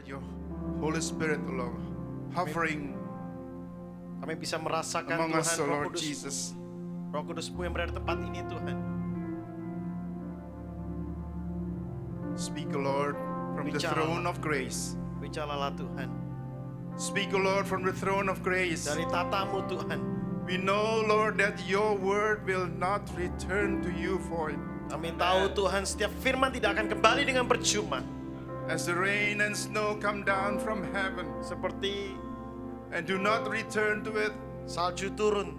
Lord, your Holy Spirit, O Lord, hovering Kami bisa merasakan among us, O Tuhan, Lord Jesus. Roh Kudus-Mu yang berada di tempat ini Tuhan. Speak, O Lord, from the Bicaralah. throne of grace. Bicaralah Tuhan. Speak, O Lord, from the throne of grace. Dari tatamu Tuhan. We know, Lord, that your word will not return to you void. Kami tahu Tuhan setiap firman tidak akan kembali dengan percuma. As the rain and snow come down from heaven Seperti and do not return to it salju turun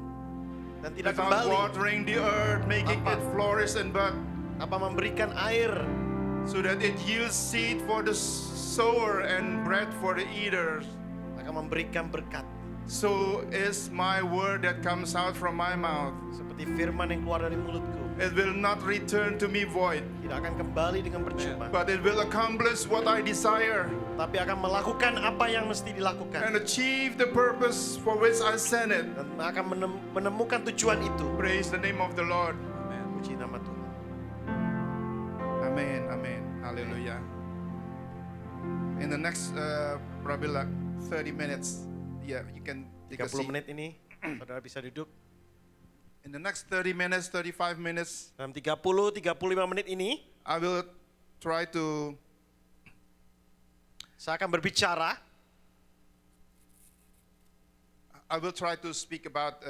dan tidak without kembali watering the earth, making Tanpa- it flourish and bud, tanpa memberikan air so that it yields seed for the sower and bread for the eaters. akan memberikan berkat. So is my word that comes out from my mouth. Seperti firman yang keluar dari mulutku. It will not return to me void, Tidak akan kembali dengan percuma. but it will accomplish what I desire Tapi akan melakukan apa yang mesti dilakukan. and achieve the purpose for which I sent it. Dan akan menemukan tujuan itu. Praise the name of the Lord. Puji nama Tuhan. Amen, amen, hallelujah. In the next probably like 30 minutes, yeah, you can take a 30 seat. menit ini, saudara bisa duduk. In the next 30 minutes, 35 minutes, Dalam 30-35 menit ini, I will try to saya akan berbicara. speak about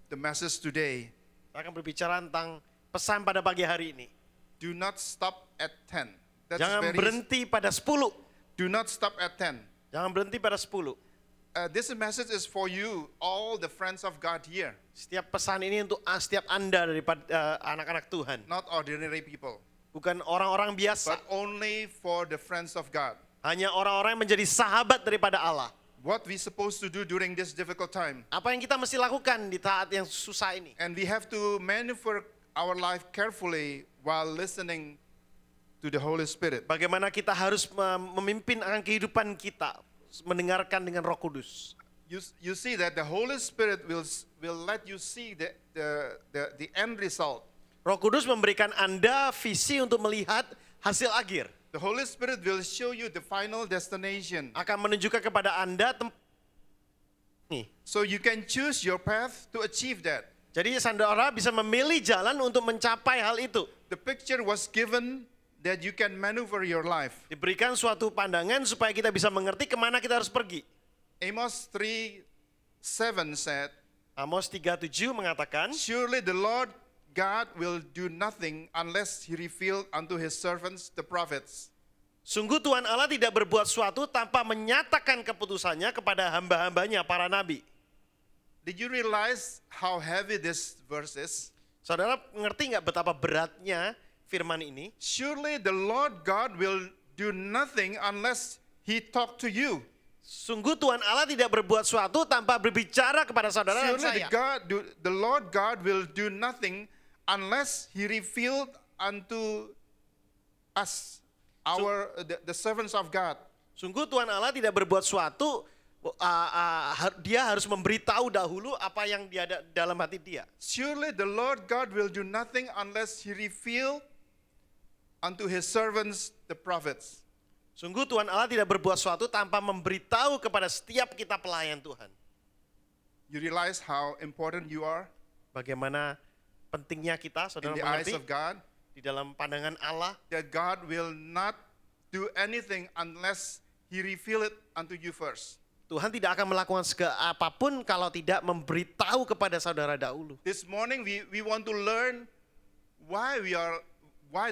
the message today. Saya akan berbicara tentang pesan pada pagi hari ini. Do not stop at 10. That's Jangan berhenti pada 10. Do not stop at 10. Jangan berhenti pada 10. This message is for you, all the friends of God here, Setiap pesan ini untuk setiap Anda daripada anak-anak Tuhan. not ordinary people, Bukan orang-orang biasa. but only for the friends of God. Hanya orang-orang yang menjadi sahabat daripada Allah. What we supposed to do during this difficult time. Apa yang kita mesti lakukan di saat yang susah ini. And we have to maneuver our life carefully while listening to the Holy Spirit. Bagaimana kita harus memimpin akan kehidupan kita. Mendengarkan dengan Roh Kudus. You see that the Holy Spirit will let you see the end result. Roh Kudus memberikan Anda visi untuk melihat hasil akhir. The Holy Spirit will show you the final destination. Akan menunjukkan kepada Anda nih. So you can choose your path to achieve that. Jadi saudara bisa memilih jalan untuk mencapai hal itu. The picture was given that you can maneuver your life. Diberikan suatu pandangan supaya kita bisa mengerti kemana kita harus pergi. Amos 3:7 said, Amos 3:7 mengatakan, surely the Lord God will do nothing unless he revealed unto his servants the prophets. sungguh Tuhan Allah tidak berbuat suatu tanpa menyatakan keputusannya kepada hamba-hambanya, para nabi. Did you realize how heavy this verse is? Saudara ngerti nggak betapa beratnya firman ini? Surely the Lord God will do nothing unless he talk to you. Sungguh Tuhan Allah tidak berbuat suatu tanpa berbicara kepada saudara dan Surely saya. the Lord God will do nothing unless he revealed unto us, the servants of God. Sungguh Tuhan Allah tidak berbuat suatu, dia harus memberitahu dahulu apa yang dia ada dalam hati dia. Surely the Lord God will do nothing unless he revealed unto his servants the prophets. Sungguh Tuhan Allah tidak berbuat suatu tanpa memberitahu kepada setiap kita pelayan Tuhan. You realize how important you are Bagaimana pentingnya kita, in saudara the eyes mengerti, of God? di dalam pandangan Allah. That God will not do anything unless he reveal it unto you first. Tuhan tidak akan melakukan apapun kalau tidak memberitahu kepada saudara dahulu. This morning we want to learn why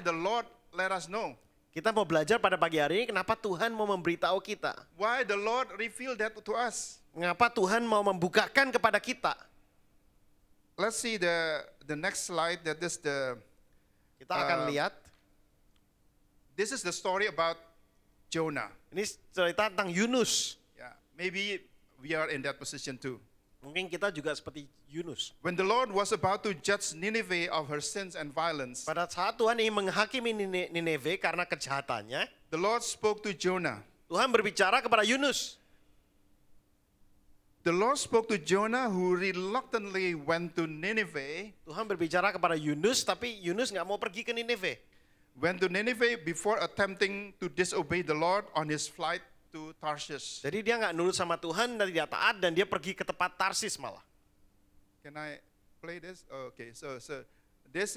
the Lord let us know. Kita mau belajar pada pagi hari ini kenapa Tuhan mau memberitahu kita. Why the Lord revealed that to us. Mengapa Tuhan mau membukakan kepada kita. Let's see the next slide. Kita akan lihat. This is the story about Jonah. Ini cerita tentang Yunus. Yeah, maybe we are in that position too. Mungkin kita juga seperti Yunus. When the Lord was about to judge Nineveh of her sins and violence, Pada saat Tuhan ingin menghakimi Nineveh karena kejahatannya, the Lord spoke to Jonah. Tuhan berbicara kepada Yunus. The Lord spoke to Jonah, who reluctantly went to Nineveh. Tuhan berbicara kepada Yunus, tapi Yunus nggak mau pergi ke Nineveh. Went to Nineveh before attempting to disobey the Lord on his flight to Tarshish. Jadi dia nggak nurut sama Tuhan dan tidak taat dan dia pergi ke tempat Tarsis malah. Can I play this? Okay, so this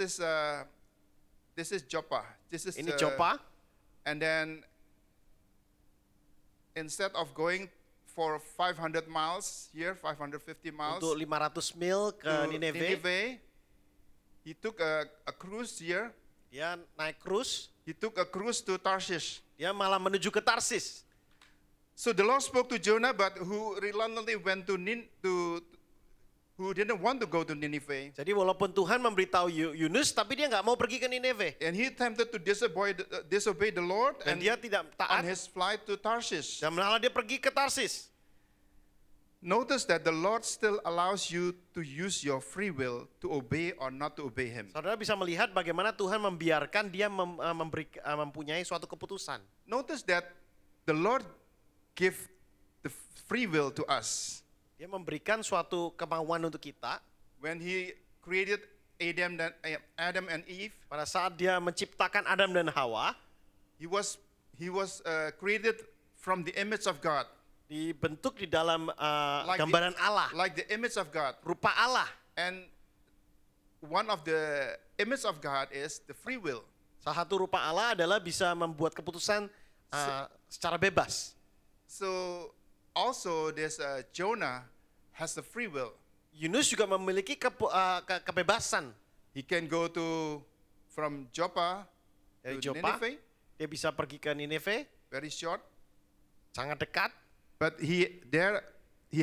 is Joppa. This is Ini Joppa. And then instead of going for 500 miles here, 550 miles Untuk 500 mil ke to Nineveh, he took a cruise here. dia naik krus, He took a cruise to Tarshish. dia malah menuju ke Tarsis. So the Lord spoke to Jonah, but who reluctantly went who didn't want to go to Nineveh. Jadi walaupun Tuhan memberitahu Yunus, tapi dia nggak mau pergi ke Nineveh. And he attempted to disobey the Lord Dan and dia tidak on taat his flight to Tarshish. dan malah dia pergi ke Tarsis. Notice that the Lord still allows you to use your free will to obey or not to obey Him. Saudara bisa melihat bagaimana Tuhan membiarkan dia mempunyai suatu keputusan. Notice that the Lord give the free will to us. Dia memberikan suatu kemauan untuk kita. When He created Adam and Eve, Pada saat dia menciptakan Adam dan Hawa, He was created from the image of God, dibentuk di dalam Like gambaran Allah, like the image of God. rupa Allah. And one of the image of God is the free will. Salah satu rupa Allah adalah bisa membuat keputusan secara bebas. So also this Jonah has the free will. Yunus juga memiliki kebebasan. He can go from Joppa Dari to Joppa, Nineveh, dia bisa pergi ke Nineveh, very short. sangat dekat. But he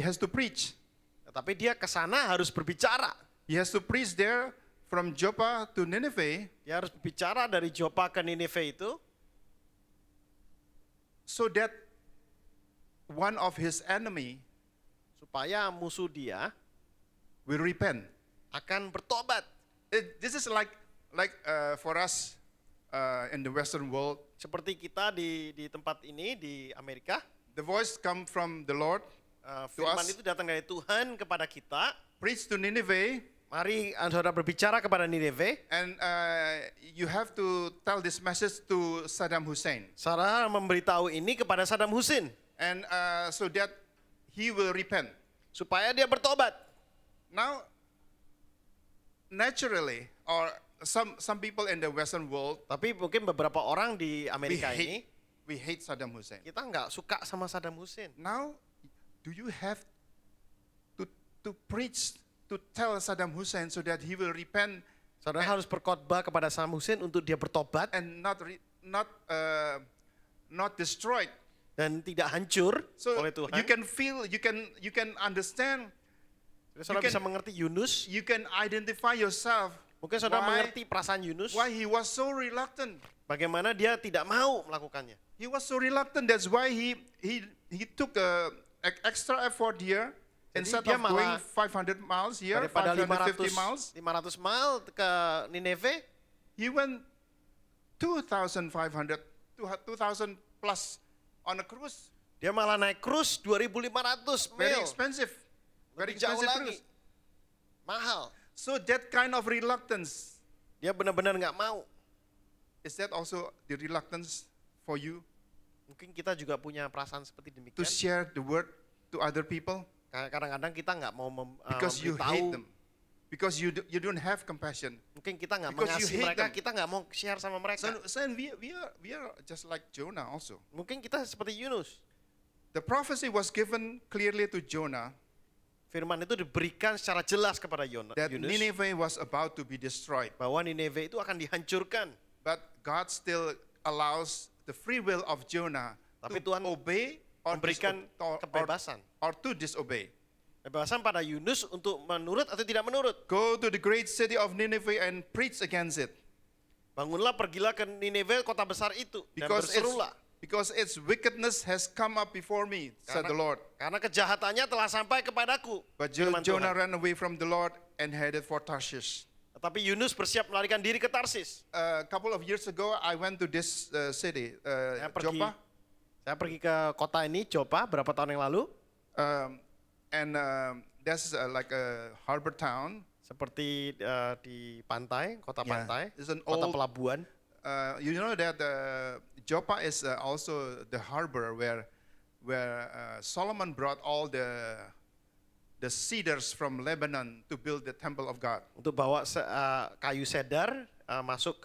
has to preach. Tetapi dia ke sana harus berbicara. He has to preach there from Joppa to Nineveh, Dia harus berbicara dari Joppa ke Nineveh itu, so that one of his enemy supaya musuh dia will repent. akan bertobat. This is like for us in the Western world. Seperti kita di tempat ini di Amerika, The voice come from the Lord. firman us. itu datang dari Tuhan kepada kita. Preach to Nineveh, Mari saudara berbicara kepada Nineveh. and you have to tell this message to Saddam Hussein, Saudara memberitahu ini kepada Saddam Hussein and so that he will repent. supaya dia bertobat. Now, naturally, or some people in the Western world, Tapi mungkin beberapa orang di Amerika ini, we hate Saddam Hussein. kita nggak suka sama Saddam Hussein. Now, do you have to preach, to tell Saddam Hussein so that he will repent Saudara harus berkhotbah kepada Saddam Hussein untuk dia bertobat and not destroyed? dan tidak hancur So oleh Tuhan. you can feel, you can understand, Saudara you bisa can- mengerti Yunus. you can identify yourself. Mungkin saudara why- mengerti perasaan Yunus. Why he was so reluctant. Bagaimana dia tidak mau melakukannya. He was so reluctant. That's why he took extra effort here. Jadi Instead dia of going malah 500 miles here, Daripada 550 miles, 500 mil ke Nineveh, he went 2,000 plus on a cruise. dia malah naik krus 2.500 Very mil. expensive. Very Lebih jauh expensive lagi. cruise. Mahal. So that kind of reluctance, Dia benar-benar nggak mau. is that also the reluctance for you Mungkin kita juga punya perasaan seperti to demikian. share the word to other people? Kadang-kadang kita nggak mau Because you memberitahu. hate them. Because you don't have compassion. Mungkin kita nggak Because you mengasihi hate mereka, them. kita nggak mau share sama mereka. So we are just like Jonah also. Mungkin kita seperti Yunus. The prophecy was given clearly to Jonah Firman itu diberikan secara jelas kepada Yunus. that Nineveh was about to be destroyed. Bahwa Nineveh itu akan dihancurkan. But God still allows the free will of Jonah Tapi to Tuhan obey or memberikan kebebasan. or to disobey. Kebebasan pada Yunus untuk menurut atau tidak menurut. Go to the great city of Nineveh and preach against it. Bangunlah, pergilah ke Nineveh, kota besar itu. Dan berserulah. Because its wickedness has come up before me, said the Lord. Karena kejahatannya telah sampai kepadaku. But firman Jonah Tuhan. ran away from the Lord and headed for Tarshish. Tetapi Yunus bersiap melarikan diri ke Tarsis. A couple of years ago, I went to this city, Joppa. Saya pergi ke kota ini, Joppa, berapa tahun yang lalu. And that's like a harbor town. Seperti di pantai, kota Yeah, pantai, it's an kota old- pelabuhan. You know that Joppa is also the harbor where where Solomon brought all the cedars from Lebanon to build the temple of God. Untuk bawa kayu cedar masuk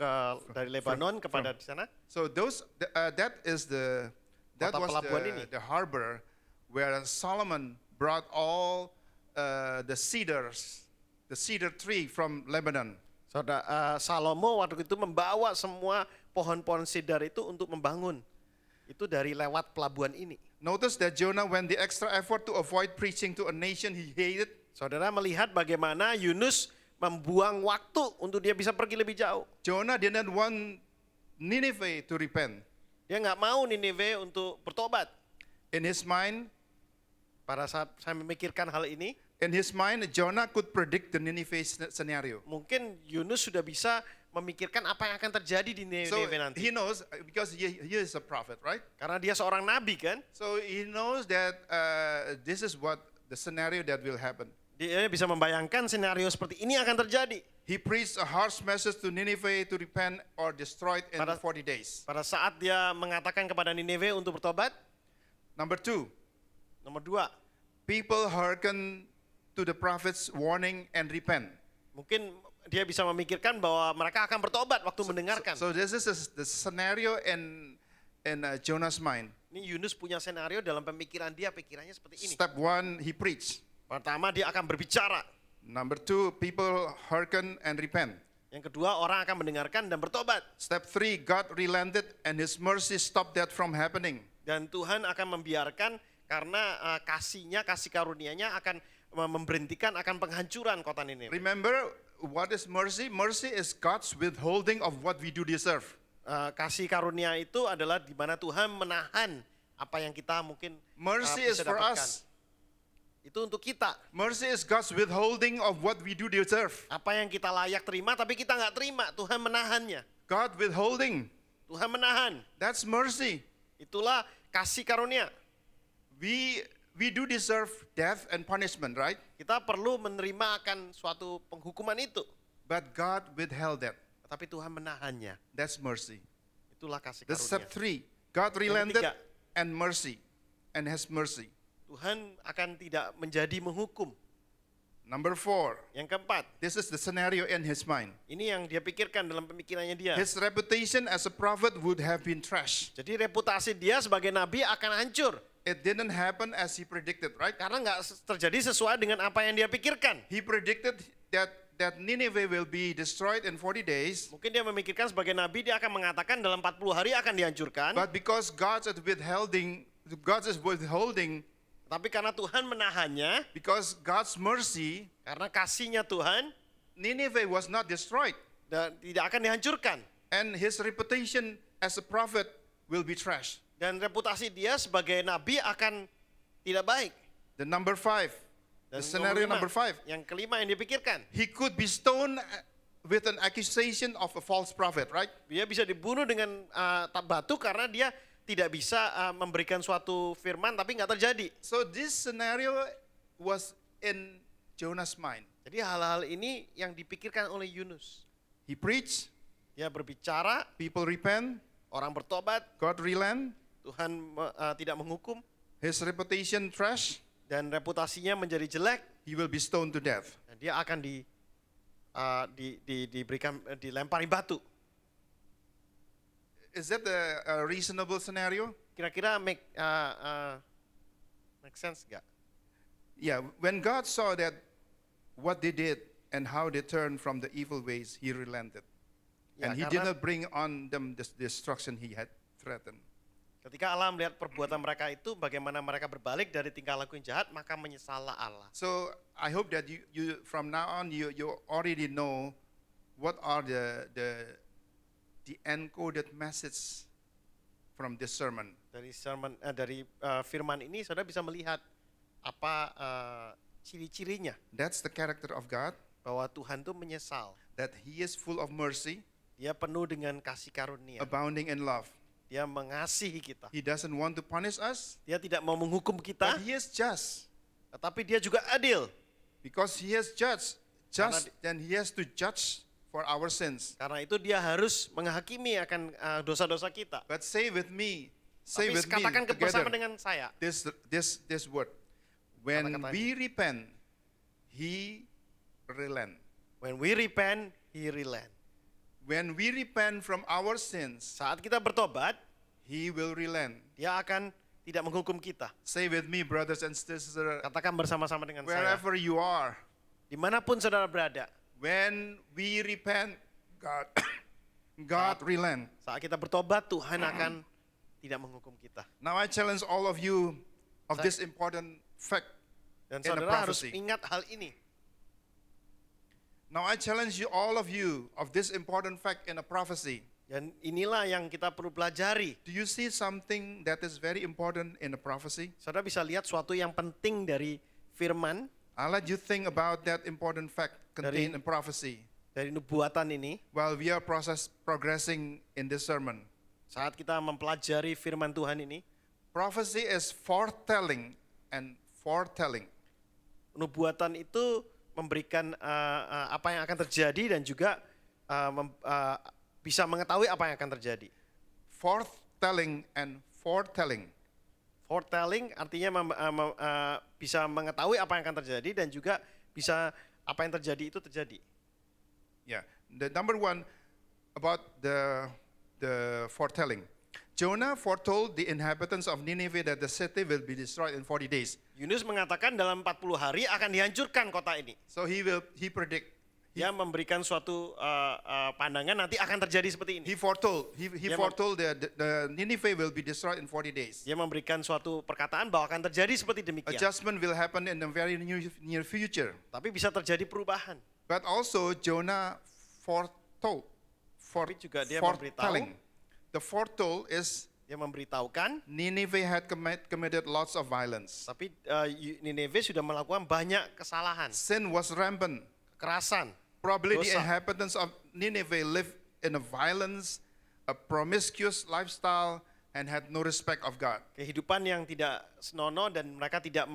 dari Lebanon kepada di sana. So that Kota was pelabuhan ini. the harbor where Solomon brought all the cedar tree from Lebanon. Saudara Salomo waktu itu membawa semua pohon-pohon cedar itu untuk membangun. Itu dari lewat pelabuhan ini. Notice that Jonah went the extra effort to avoid preaching to a nation he hated. Saudara melihat bagaimana Yunus membuang waktu untuk dia bisa pergi lebih jauh. Jonah didn't want Nineveh to repent. Dia nggak mau Niniwe untuk bertobat. In his mind, Pada saat saya memikirkan hal ini, Jonah could predict the Nineveh scenario. mungkin Yunus sudah bisa memikirkan apa yang akan terjadi di So Niniwe nanti. he knows, because he is a prophet, right? Karena dia seorang nabi kan. So he knows that this is what the scenario that will happen. Dia bisa membayangkan skenario seperti ini akan terjadi. He preached a harsh message to Nineveh to repent or destroyed in Pada- 40 days. Pada saat dia mengatakan kepada Niniwe untuk bertobat, Number 2, nomor 2, people hearken to the prophet's warning and repent. mungkin dia bisa memikirkan bahwa mereka akan bertobat waktu mendengarkan. So this is the scenario in Jonah's mind. Ini Yunus punya skenario dalam pemikiran dia, pikirannya seperti ini. Step 1, he preached. Pertama, dia akan berbicara. Number 2, people hearken and repent. Yang kedua, orang akan mendengarkan dan bertobat. Step 3, God relented and his mercy stopped that from happening. Dan Tuhan akan membiarkan karena kasih karunia-Nya akan memberhentikan akan penghancuran kota Niniwe. Remember, what is mercy? Mercy is God's withholding of what we do deserve. Kasih karunia itu adalah di mana Tuhan menahan apa yang kita mungkin Mercy is bisa for dapatkan. us. Itu untuk kita. Mercy is God's withholding of what we do deserve. Apa yang kita layak terima tapi kita nggak terima, Tuhan menahannya. God withholding, Tuhan menahan. that's mercy. Itulah kasih karunia. We do deserve death and punishment, right? Kita perlu menerima akan suatu penghukuman itu. But God withheld that. Tapi Tuhan menahannya. That's mercy. Itulah kasih That's step karunia. 3. God relented ketiga. and mercy and has mercy. Tuhan akan tidak menjadi menghukum. Number 4. Yang keempat, This is the scenario in his mind. ini yang dia pikirkan dalam pemikirannya dia. His reputation as a prophet would have been trashed. Jadi reputasi dia sebagai nabi akan hancur. It didn't happen as he predicted, right? Karena nggak terjadi sesuai dengan apa yang dia pikirkan. He predicted that Nineveh will be destroyed in 40 days. Mungkin dia memikirkan sebagai nabi dia akan mengatakan dalam 40 hari akan dihancurkan. But because God is withholding, Tapi karena Tuhan menahannya, because God's mercy, karena kasihnya Tuhan, Nineveh was not destroyed. dan tidak akan dihancurkan. And his reputation as a prophet will be trashed. Dan reputasi dia sebagai nabi akan tidak baik. The number 5, Dan the scenario number 5. Yang kelima yang dia pikirkan, He could be stoned with an accusation of a false prophet, right? dia bisa dibunuh dengan batu karena dia tidak bisa memberikan suatu firman tapi nggak terjadi. So this scenario was in Jonah's mind. Jadi hal-hal ini yang dipikirkan oleh Yunus. He preached, Dia berbicara, people repent, orang bertobat, God relent, Tuhan tidak menghukum, his reputation trash, dan reputasinya menjadi jelek, he will be stoned to death. dan dia akan dilempari batu. Is that a reasonable scenario? Kira-kira make sense nggak? Yeah, when God saw that what they did and how they turned from the evil ways, he relented. Ya, And he did not bring on them the destruction he had threatened. Ketika Allah melihat perbuatan mereka itu, bagaimana mereka berbalik dari tingkah laku yang jahat, maka menyesallah Allah. So I hope that you from now on you already know what are the encoded message from this sermon. Dari firman ini, saudara bisa melihat apa ciri-cirinya That's the character of God, bahwa Tuhan itu menyesal. that he is full of mercy, Dia penuh dengan kasih karunia. abounding in love. Dia mengasihi kita. He doesn't want to punish us, Dia tidak mau menghukum kita, but he is just. tetapi dia juga adil. Because he is just, then he has to judge for our sins. Karena itu dia harus menghakimi akan dosa-dosa kita. But say with me, Say Tapi with me katakan bersama together dengan saya. this word. When Kata-kata we repent, He relent. When we repent, He relent. When we repent from our sins, Saat kita bertobat, He will relent. Dia akan tidak menghukum kita. Say with me, brothers and sisters, Katakan bersama-sama dengan saya. wherever you are, Dimanapun saudara berada, when we repent, God, God relent. saat kita bertobat, Tuhan akan tidak menghukum kita. Now I challenge all of you of this important fact Dan in the saudara harus prophecy. ingat hal ini. Now I challenge you, all of you, of this important fact in a prophecy. Dan inilah yang kita perlu pelajari. Do you see something that is very important in a prophecy? Saudara bisa lihat suatu yang penting dari firman, I'll let you think about that important fact contained in prophecy dari nubuatan ini. while we are progressing in this sermon. Saat kita mempelajari firman Tuhan ini, Prophecy is foretelling and foretelling. nubuatan itu memberikan apa yang akan terjadi dan juga bisa mengetahui apa yang akan terjadi. Foretelling and foretelling. Foretelling artinya bisa mengetahui apa yang akan terjadi dan juga bisa apa yang terjadi itu terjadi. Yeah. The number one about the foretelling. Jonah foretold the inhabitants of Nineveh that the city will be destroyed in 40 days. Yunus mengatakan dalam 40 hari akan dihancurkan kota ini. So he predict. Dia memberikan suatu pandangan nanti akan terjadi seperti ini. He foretold. He foretold the Nineveh will be destroyed in 40 days. Dia memberikan suatu perkataan bahwa akan terjadi seperti demikian. Adjustment will happen in the very near future. Tapi bisa terjadi perubahan. But also Jonah foretold. Tapi juga dia Foretelling. The foretold is Dia memberitahukan, Nineveh had committed lots of violence. tapi Nineveh sudah melakukan banyak kesalahan, Sin was rampant. kekerasan. Probably the Dosa. inhabitants of Nineveh lived in a violence, a promiscuous lifestyle, and had no respect of God. Kehidupan yang tidak senonoh dan mereka tidak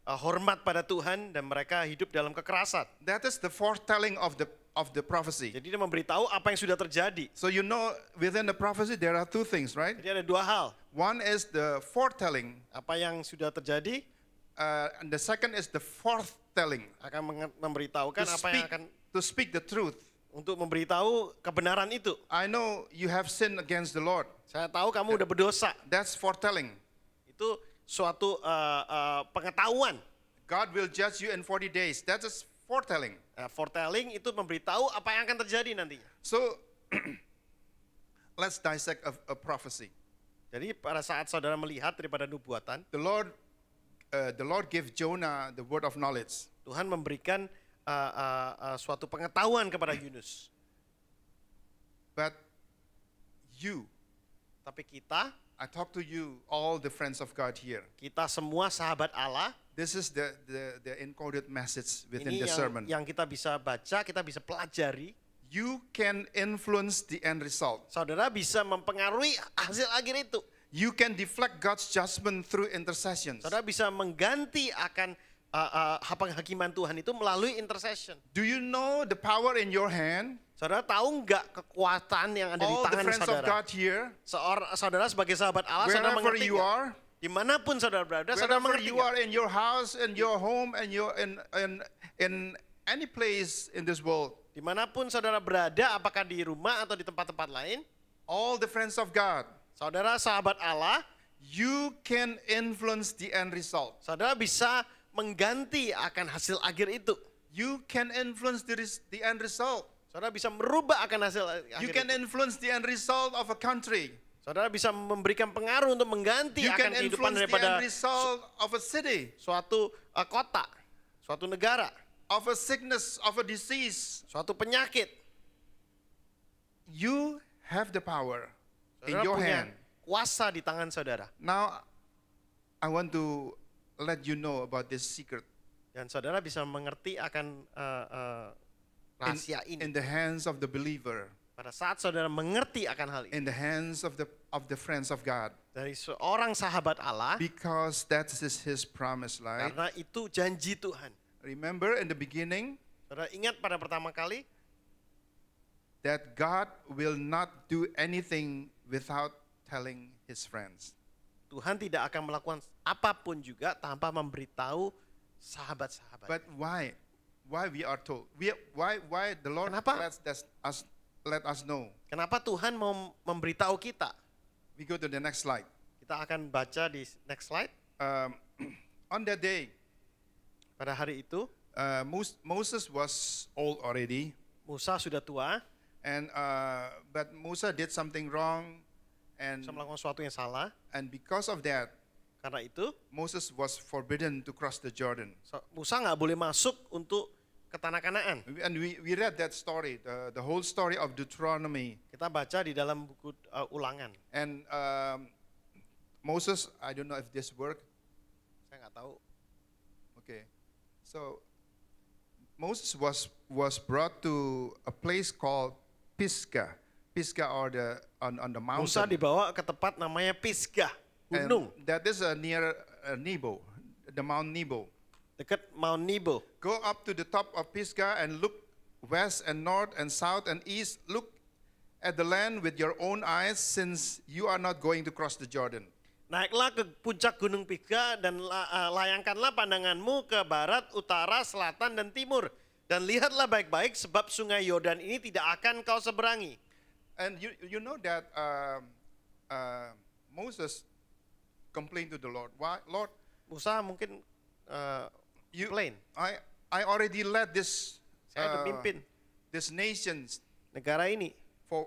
hormat pada Tuhan dan mereka hidup dalam kekerasan. That is the foretelling of the prophecy. Jadi dia memberitahu apa yang sudah terjadi. So you know, within the prophecy there are two things, right? Jadi ada dua hal. One is the foretelling, Apa yang sudah terjadi and the second is the forthtelling. akan memberitahukan To apa yang akan speak the truth. untuk memberitahu kebenaran itu. I know you have sinned against the Lord. Saya tahu kamu udah berdosa. That's foretelling. Itu suatu pengetahuan. God will judge you in 40 days. That is foretelling. Foretelling itu memberitahu apa yang akan terjadi nantinya. So let's dissect a prophecy. Jadi pada saat saudara melihat daripada nubuatan, The Lord gave Jonah the word of knowledge. Tuhan memberikan suatu pengetahuan kepada Yunus. But you, Tapi kita I talk to you, all the friends of God here. semua sahabat Allah, This is the encoded message within ini the sermon. yang kita bisa baca, kita bisa pelajari. You can influence the end result. Saudara bisa mempengaruhi hasil akhir itu. You can deflect God's judgment through intercessions. Saudara bisa mengganti akan penghakiman Tuhan itu melalui intercession. Do you know the power in your hand? Saudara tahu nggak kekuatan yang ada di All the tangan friends of saudara? God here, Saudara sebagai sahabat Allah, saudara wherever mengerti you nggak? are, Dimanapun saudara berada, saudara wherever mengerti you nggak? are in your house, in your home, and you're in any place in this world, Dimanapun saudara berada, apakah di rumah atau di tempat-tempat lain, all the friends of God, saudara sahabat Allah, you can influence the end result. saudara bisa mengganti akan hasil akhir itu. You can influence the end result. Saudara bisa merubah akan hasil You akhir can itu. influence the end result of a country. Saudara bisa memberikan pengaruh untuk mengganti You akan can kehidupan influence the daripada end result of a city, suatu kota, suatu negara, of a sickness, of a disease. suatu penyakit. You have the power in Saudara your punya hand. kuasa di tangan saudara. Now, I want to let you know about this secret. Dan saudara bisa mengerti akan rahasia ini. In the hands of the believer, Pada saat saudara mengerti akan hal ini in the hands of the friends of God, dari seorang sahabat Allah, because that is His promise, right? karena itu janji Tuhan. Remember in the beginning Saudara ingat pada pertama kali that God will not do anything without telling his friends. Tuhan tidak akan melakukan apapun juga tanpa memberitahu sahabat-sahabat. But why? Why we are told? Why the Lord Kenapa? let us know? Kenapa Tuhan mau memberitahu kita? We go to the next slide. Kita akan baca di next slide. On that day, Pada hari itu, Moses was old already, Musa sudah tua, and but Musa did something wrong, and Musa melakukan sesuatu yang salah. because of that, Karena itu, Moses was forbidden to cross the Jordan. Musa nggak boleh masuk untuk ke tanah Kanaan. And we read that story, the whole story of Deuteronomy. Kita baca di dalam buku Ulangan. And Moses, I don't know if this worked. Saya nggak tahu. Okay, so Moses was brought to a place called Pisgah. Pisgah or on the mountain. Musa dibawa ke tempat namanya Pisgah, gunung And that is near Nebo, the Mount Nebo. dekat Mount Nebo. Go up to the top of Pisgah and look west and north and south and east. Look at the land with your own eyes, since you are not going to cross the Jordan. Naiklah ke puncak gunung Pisgah dan layangkanlah pandanganmu ke barat, utara, selatan, dan timur. Dan lihatlah baik-baik sebab sungai Yordan ini tidak akan kau seberangi. And you know that Moses complained to the Lord. Why, Lord? Musa mungkin komplain. I already led this Saya udah pimpin this nations negara ini. for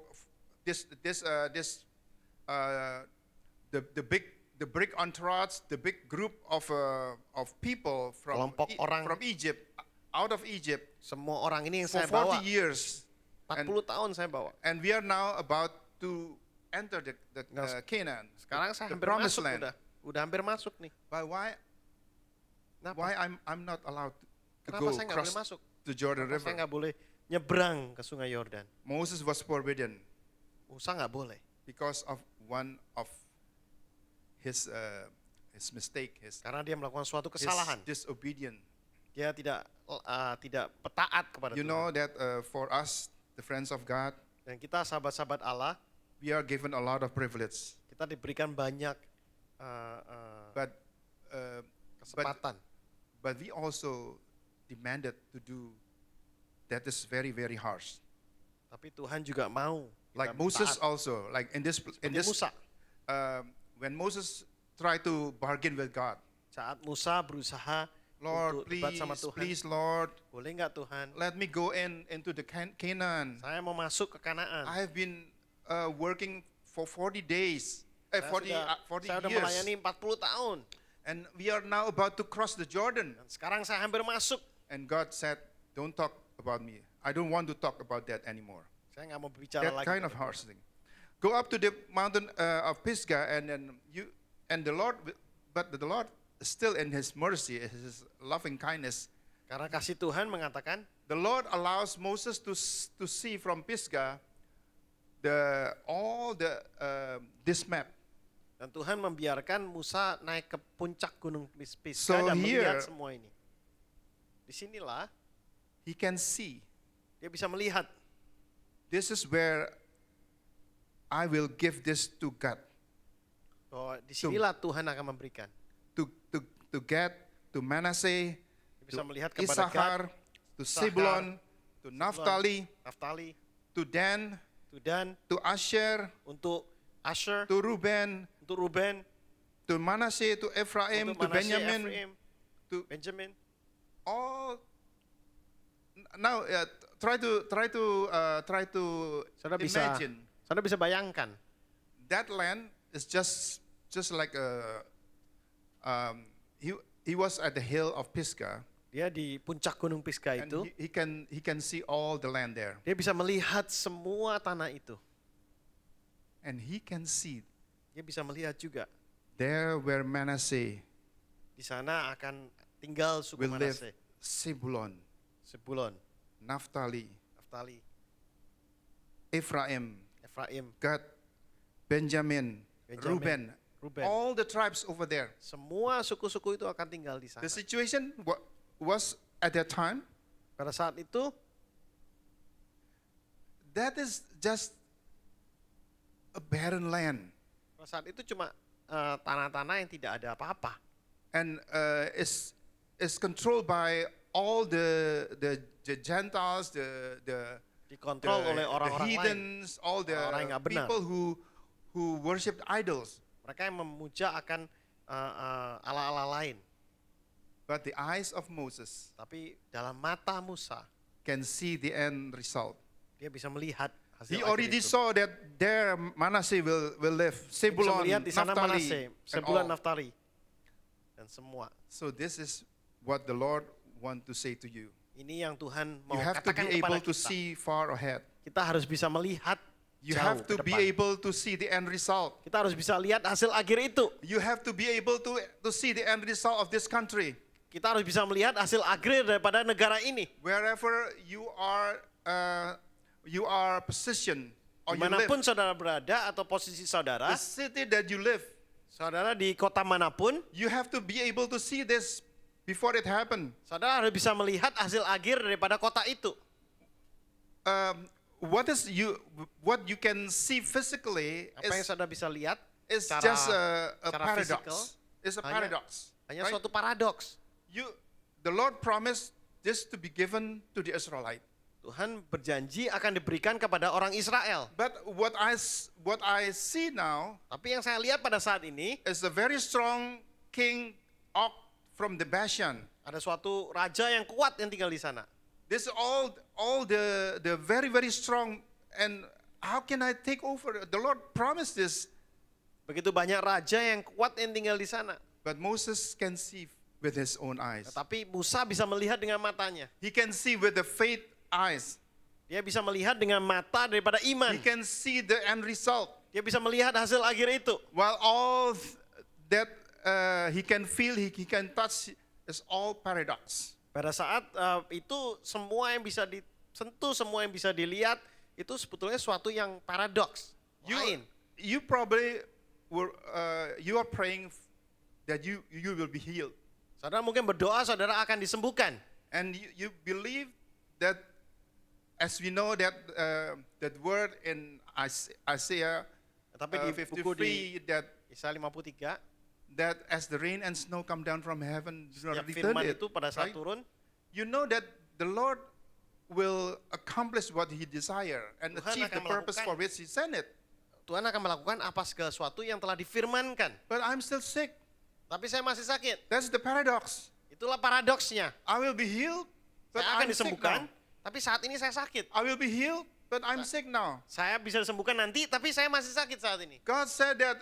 the big entourage, the big group of people from Kelompok orang. from Egypt, out of Egypt Semua orang ini yang for saya bawa. 40 years, 40 tahun saya bawa. and we are now about to enter the Canaan, Sekarang saya the hampir promised masuk land. udah hampir masuk nih. But Kenapa? why I'm not allowed to Kenapa go saya nggak cross boleh masuk? the Jordan Kenapa saya River? nggak boleh nyebrang ke sungai Yordan? Moses was forbidden Musa nggak boleh. because of one of his mistake, his Karena dia melakukan suatu kesalahan. disobedient. Dia tidak taat kepada You Tuhan. know that for us, the friends of God, Dan kita sahabat-sahabat Allah, we are given a lot of privilege, kita diberikan banyak but kesempatan. but we also demanded to do that is very very harsh. Tapi Tuhan juga mau. kita Like Moses taat. also, like in Seperti this Musa. when Moses tried to bargain with God, Saat Musa berusaha Lord, untuk debat sama Tuhan. please, Lord, Boleh nggak Tuhan? let me go into the Canaan. Saya mau masuk ke Kanaan. I have been working for 40 days, 40 saya sudah years, melayani 40 tahun. and we are now about to cross the Jordan. Dan sekarang saya hampir masuk. And God said, don't talk about me. I don't want to talk about that anymore. Saya nggak mau berbicara That lagi. kind of harsh thing. Go up to the mountain of Pisgah, and then the Lord is still in His mercy, His loving kindness. Karena kasih Tuhan mengatakan, The Lord allows Moses to see from Pisgah this map. dan Tuhan membiarkan Musa naik ke puncak gunung Pisgah So dan melihat here- semua ini. Disinilah He can see. dia bisa melihat. This is where I will give this to God. Bahwa disinilah Tuhan akan memberikan. To Gad, to Manasseh, Dia bisa to melihat kepada Gad, Issachar, to Issachar, Zebulon, to Naphtali, Naftali, to Dan, to Dan, to Asher, untuk Asher, to Reuben, untuk Ruben, to Manasseh, to Ephraim, untuk to Manasye, Benjamin, Efraim, to Benjamin. all. Now try to Saudara imagine bisa bayangkan. that land is just like he was at the hill of Pisgah, Dia di puncak gunung Pisgah and itu, he can see all the land there, dia bisa melihat semua tanah itu. and he can see Dia bisa melihat juga there where Manasseh di sana akan tinggal suku will live, Manasye, Zebulon, Sebulon, Naphtali, Naftali, Ephraim, Efraim, Gad, Benjamin, Reuben, Ruben. all the tribes over there. Semua suku-suku itu akan tinggal di sana. The situation was at that time, Pada saat itu, that is just a barren land. pada Pada saat itu cuma tanah-tanah yang tidak ada apa-apa. and is controlled by all the Gentiles, the Dikontrol oleh the orang-orang lain. heathens, all the Orang-orang yang nggak benar. people who worship idols. Mereka yang memuja akan ala-ala lain. But the eyes of Moses Tapi dalam mata Musa, can see the end result. dia bisa melihat hasil He akhir already itu. saw that there Manasseh will live, Dia bisa Zebulun, melihat di sana Naphtali, Manase, and Zebulun, all. Naftali, dan semua. So this is what the Lord want to say to you. Ini yang Tuhan mau You have to katakan be kepada able to kita. see far ahead. Kita harus bisa melihat You jauh have to ke be depan. able to see the end result. Kita harus bisa lihat hasil akhir itu. You have to be able to see the end result of this country. Kita harus bisa melihat hasil akhir daripada negara ini. Wherever you are positioned or you Dimanapun live, saudara berada atau posisi saudara, the city that you live, saudara di kota manapun, you have to be able to see this before it happen. saudara harus bisa melihat hasil akhir daripada kota itu. What you can see physically Apa yang saudara bisa lihat is secara- just a secara paradox. physical, It's a paradox. hanya right? suatu paradoks. The Lord promised this to be given to the Israelite. Tuhan berjanji akan diberikan kepada orang Israel. But what I see now Tapi yang saya lihat pada saat ini, is a very strong king Og from the Bashan. ada suatu raja yang kuat yang tinggal di sana. This all the very very strong, and how can I take over? The Lord promised this, Begitu banyak raja yang kuat yang tinggal di sana. but Moses can see with his own eyes. Tetapi Musa bisa melihat dengan matanya. He can see with the faith eyes. Dia bisa melihat dengan mata daripada iman. He can see the end result. Dia bisa melihat hasil akhir itu. While all that he can feel, he can touch, is all paradox. Pada saat itu semua yang bisa disentuh, semua yang bisa dilihat, itu sebetulnya suatu yang paradoks. Lain. You probably you are praying that you will be healed, Saudara mungkin berdoa, saudara akan disembuhkan. and you believe that, as we know that that word in Isaiah Tapi di buku di 53 that Yesaya 53, that as the rain and snow come down from heaven, do not setiap return firman it, itu pada saat right? turun, You know that the Lord will accomplish what He desire and Tuhan achieve the akan purpose melakukan. for which He sent it. Tuhan akan melakukan apa segala sesuatu yang telah difirmankan. But I'm still sick. Tapi saya masih sakit. That's the paradox. Itulah paradoksnya. I will be healed, but Saya akan I'm sick disembuhkan, now. tapi saat ini saya sakit. I will be healed, but I'm sick now. Saya bisa disembuhkan nanti, tapi saya masih sakit saat ini. God said that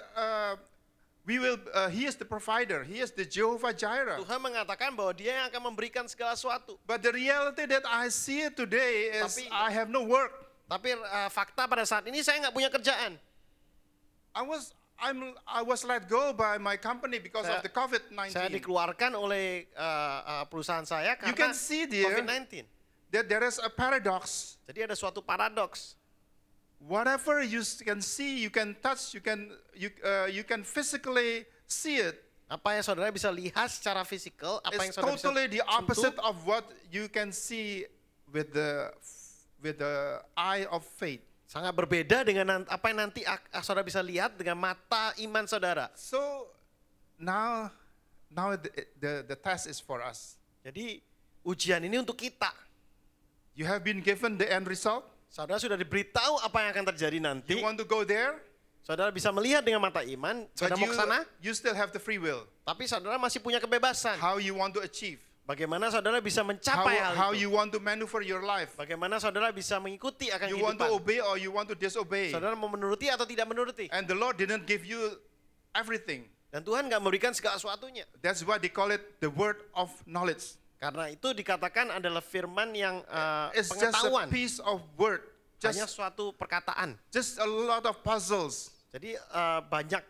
He is the provider. He is the Jehovah Jireh. Tuhan mengatakan bahwa Dia yang akan memberikan segala sesuatu. But the reality that I see today is Tapi- I have no work. Tapi fakta pada saat ini saya nggak punya kerjaan. I was let go by my company because of the Saya COVID-19. dikeluarkan oleh perusahaan saya You karena can see there COVID-19. that there is a paradox. Jadi ada suatu paradoks. Whatever you can see, you can touch, you can physically see it. Apa yang saudara bisa lihat secara fisikal, apa yang It's saudara bisa totally the opposite sentuh, of what you can see with the eye of faith. sangat berbeda dengan apa yang nanti saudara bisa lihat dengan mata iman saudara. So now the test is for us. Jadi ujian ini untuk kita. You have been given the end result. Saudara sudah diberitahu apa yang akan terjadi nanti. You want to go there, Saudara bisa melihat dengan mata iman, but saudara mau ke sana, you still have the free will. tapi saudara masih punya kebebasan. How you want to achieve, Bagaimana saudara bisa mencapai how hal you itu? want to maneuver your life. Bagaimana saudara bisa mengikuti akan You want to kehidupan? obey or you want to disobey. Saudara mau menuruti atau tidak menuruti? And the Lord didn't give you everything. Dan Tuhan nggak memberikan segala sesuatunya. That's why they call it the word of knowledge. Karena itu dikatakan adalah firman yang It's just a pengetahuan. piece of word, Hanya just suatu perkataan. a lot of puzzles. Jadi banyak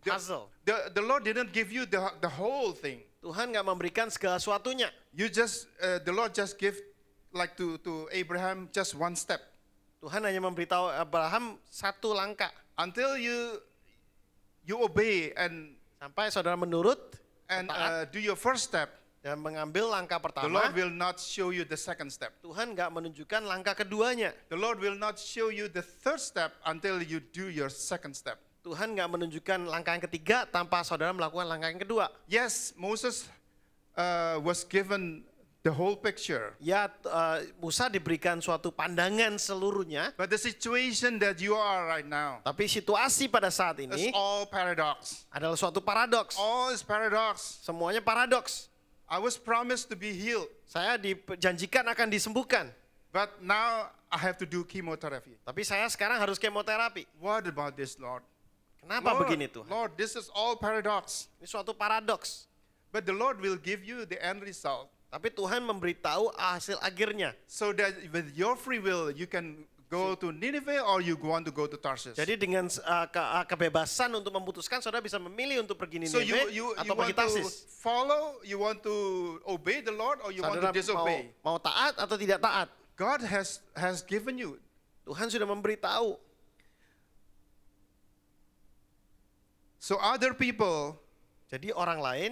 puzzle. The Lord didn't give you the whole thing. Tuhan nggak memberikan segala sesuatunya. The Lord just give like to Abraham just one step. Tuhan hanya memberitahu Abraham satu langkah. Until you obey and Sampai saudara menurut do your first step, dan mengambil langkah the pertama, Lord will not show you the second step. Tuhan nggak menunjukkan langkah keduanya. The Lord will not show you the third step until you do your second step. Tuhan nggak menunjukkan langkah yang ketiga tanpa saudara melakukan langkah yang kedua. Yes, Moses was given the whole picture. Ya, Musa diberikan suatu pandangan seluruhnya, But the situation that you are right now tapi situasi pada saat is ini all paradox. adalah suatu paradoks. All is paradox. Semuanya paradoks. I was promised to be healed, Saya dijanjikan akan disembuhkan, but now I have to do chemotherapy. tapi saya sekarang harus kemoterapi. What about this, Lord? Kenapa Lord, begini Tuhan? Lord, this is all paradox. Ini suatu paradoks. But the Lord will give you the end result Tapi Tuhan memberitahu hasil akhirnya. so that with your free will you can go to Nineveh or you want to go to Tarsus. Jadi dengan kebebasan untuk memutuskan, saudara bisa memilih untuk pergi So Niniwe you atau want pergi to Tarsis. follow, you want to obey the Lord or you want to Saudara disobey. mau taat atau tidak taat. God has given you. Tuhan sudah memberitahu. So other people Jadi orang lain,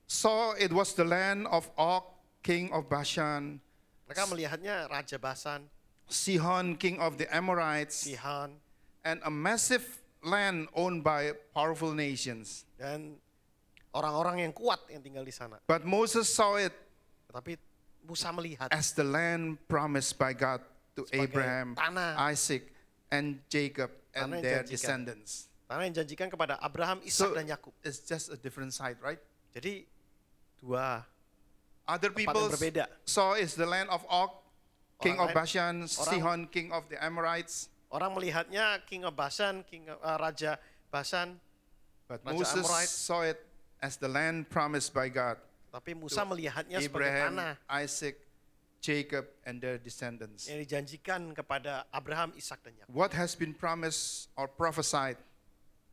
saw it was the land of Og, king of Bashan, mereka melihatnya Raja Basan, Sihon, king of the Amorites, Sihan, and a massive land owned by powerful nations. dan orang-orang yang kuat yang tinggal di sana. But Moses saw it Tetapi Musa melihat as the land promised by God to Sebagai Abraham, tanah. Isaac, and Jacob and Tanah yang their janjikan. descendants. tanah yang janjikan kepada Abraham, So Ishak dan Yakub. it's just a different side, right? Jadi dua Other tempat yang people berbeda. saw is the land of Og, king of Orang Bashan, Sihon, king of the Amorites. Orang melihatnya King of Basan, Raja Basan, But Raja Moses Amorite. saw it as the land promised by God tapi Musa to melihatnya sebagai Abraham, tanah Isaac, Jacob, and their descendants. yang dijanjikan kepada Abraham, Ishak dan Yakub. What has been promised or prophesied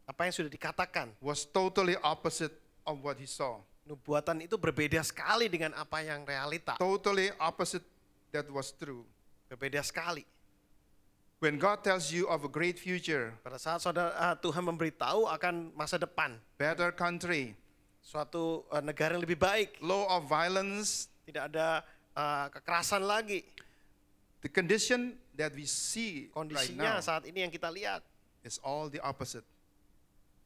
Apa yang sudah dikatakan, was totally opposite of what he saw. nubuatan itu berbeda sekali dengan apa yang realita. Totally opposite that was true. Berbeda sekali. When God tells you of a great future, Pada saat saudara Tuhan memberitahu akan masa depan, better country, suatu negara yang lebih baik, law of violence, tidak ada kekerasan lagi. the condition that we see right now Kondisinya saat ini yang kita lihat is all the opposite.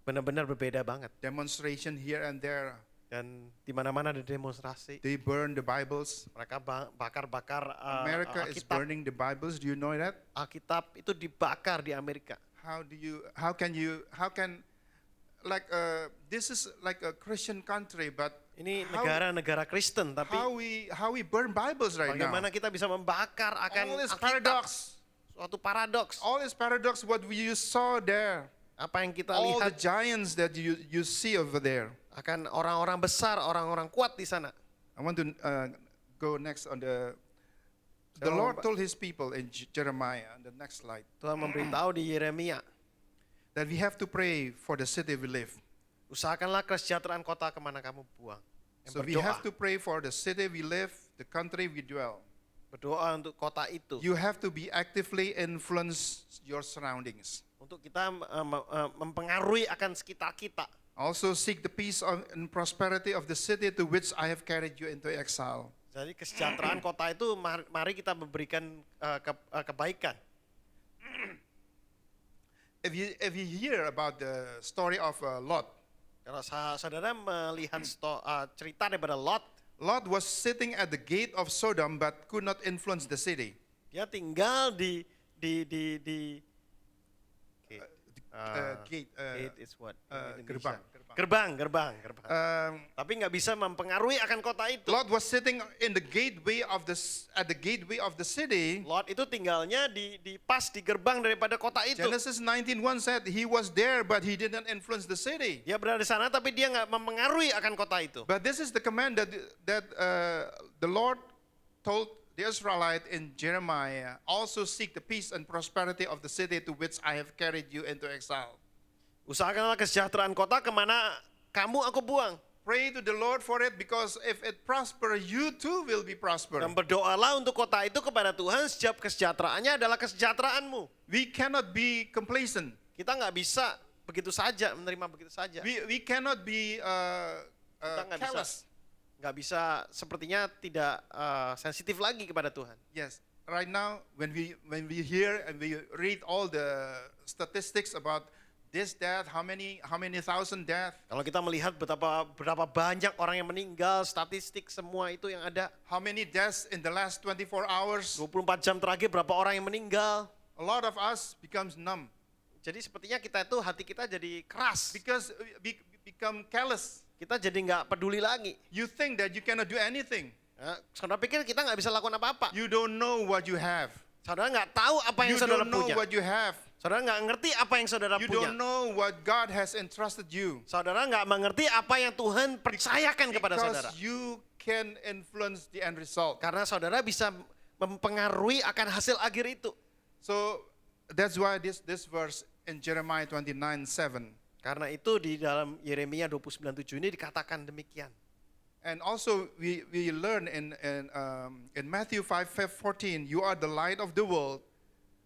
benar-benar berbeda banget. Demonstration here and there. Dan di mana-mana ada demonstrasi. They burn the Bibles. Mereka bakar-bakar America is Alkitab. burning the Bibles. Do you know that? Alkitab itu dibakar di Amerika. This is like a Christian country, but Ini how- negara-negara Kristen, tapi how we burn Bibles right now? bagaimana kita bisa membakar akan All is Alkitab? paradox. Suatu paradoks. All is paradox. What you saw there, Apa yang kita all the lihat giants that you see over there. akan orang-orang besar, orang-orang kuat di sana. I want to go next on the Saya mau Lord told his people in Jeremiah. On the next slide, Tuhan memberitahu di Yeremia, that we have to pray for the city we live. usahakanlah kesejahteraan kota kemana kamu buang. Yang So we berdoa, have to pray for the city we live, the country we dwell. berdoa untuk kota itu. You have to be actively influence your surroundings. Untuk kita mempengaruhi akan sekitar kita. Also seek the peace and prosperity of the city to which I have carried you into exile. Jadi kesejahteraan kota itu mari kita memberikan kebaikan. If you hear about the story of Lot, Kalau saudara melihat cerita daripada Lot, Lot was sitting at the gate of Sodom but could not influence the city. dia tinggal di Gate, gate is what? In gerbang. Gerbang. Um, Tapi nggak bisa mempengaruhi akan kota itu. Lot was sitting in the gateway at the gateway of the city. Lot itu tinggalnya di pas di gerbang daripada kota itu. Genesis 19:1 said he was there but he didn't influence the city. Dia berada di sana tapi dia nggak mempengaruhi akan kota itu. But this is the command that the Lord told the Israelite in Jeremiah, also seek the peace and prosperity of the city to which I have carried you into exile. Usahakanlah kesejahteraan kota kemana kamu aku buang. Pray to the Lord for it because if it prosper, you too will be prosper. Dan berdoalah untuk kota itu kepada Tuhan, setiap kesejahteraannya adalah kesejahteraanmu. We cannot be complacent. Kita nggak bisa begitu saja menerima begitu saja. We cannot be Kita nggak bisa. careless. Nggak bisa, sepertinya tidak sensitif lagi kepada Tuhan. Yes, right now when we hear and we read all the statistics about this death, how many thousand death, Kalau kita melihat berapa banyak orang yang meninggal, statistik semua itu yang ada. how many deaths in the last 24 hours, 24 jam terakhir berapa orang yang meninggal. a lot of us becomes numb Jadi sepertinya kita itu hati kita jadi keras. because we become callous. Kita jadi nggak peduli lagi. You think that you cannot do anything. Saudara pikir kita nggak bisa lakukan apa-apa. You don't know what you have. Saudara nggak tahu apa yang You saudara don't know punya. what you have. Saudara nggak ngerti apa yang saudara You punya. don't know what God has entrusted you. Saudara nggak mengerti apa yang Tuhan percayakan kepada saudara. Because you can influence the end result. Karena saudara bisa mempengaruhi akan hasil akhir itu. So that's why this verse in Jeremiah 29:7, Karena itu di dalam Yeremia 29:7 ini dikatakan demikian. and also we learn in Matthew 5:14, you are the light of the world.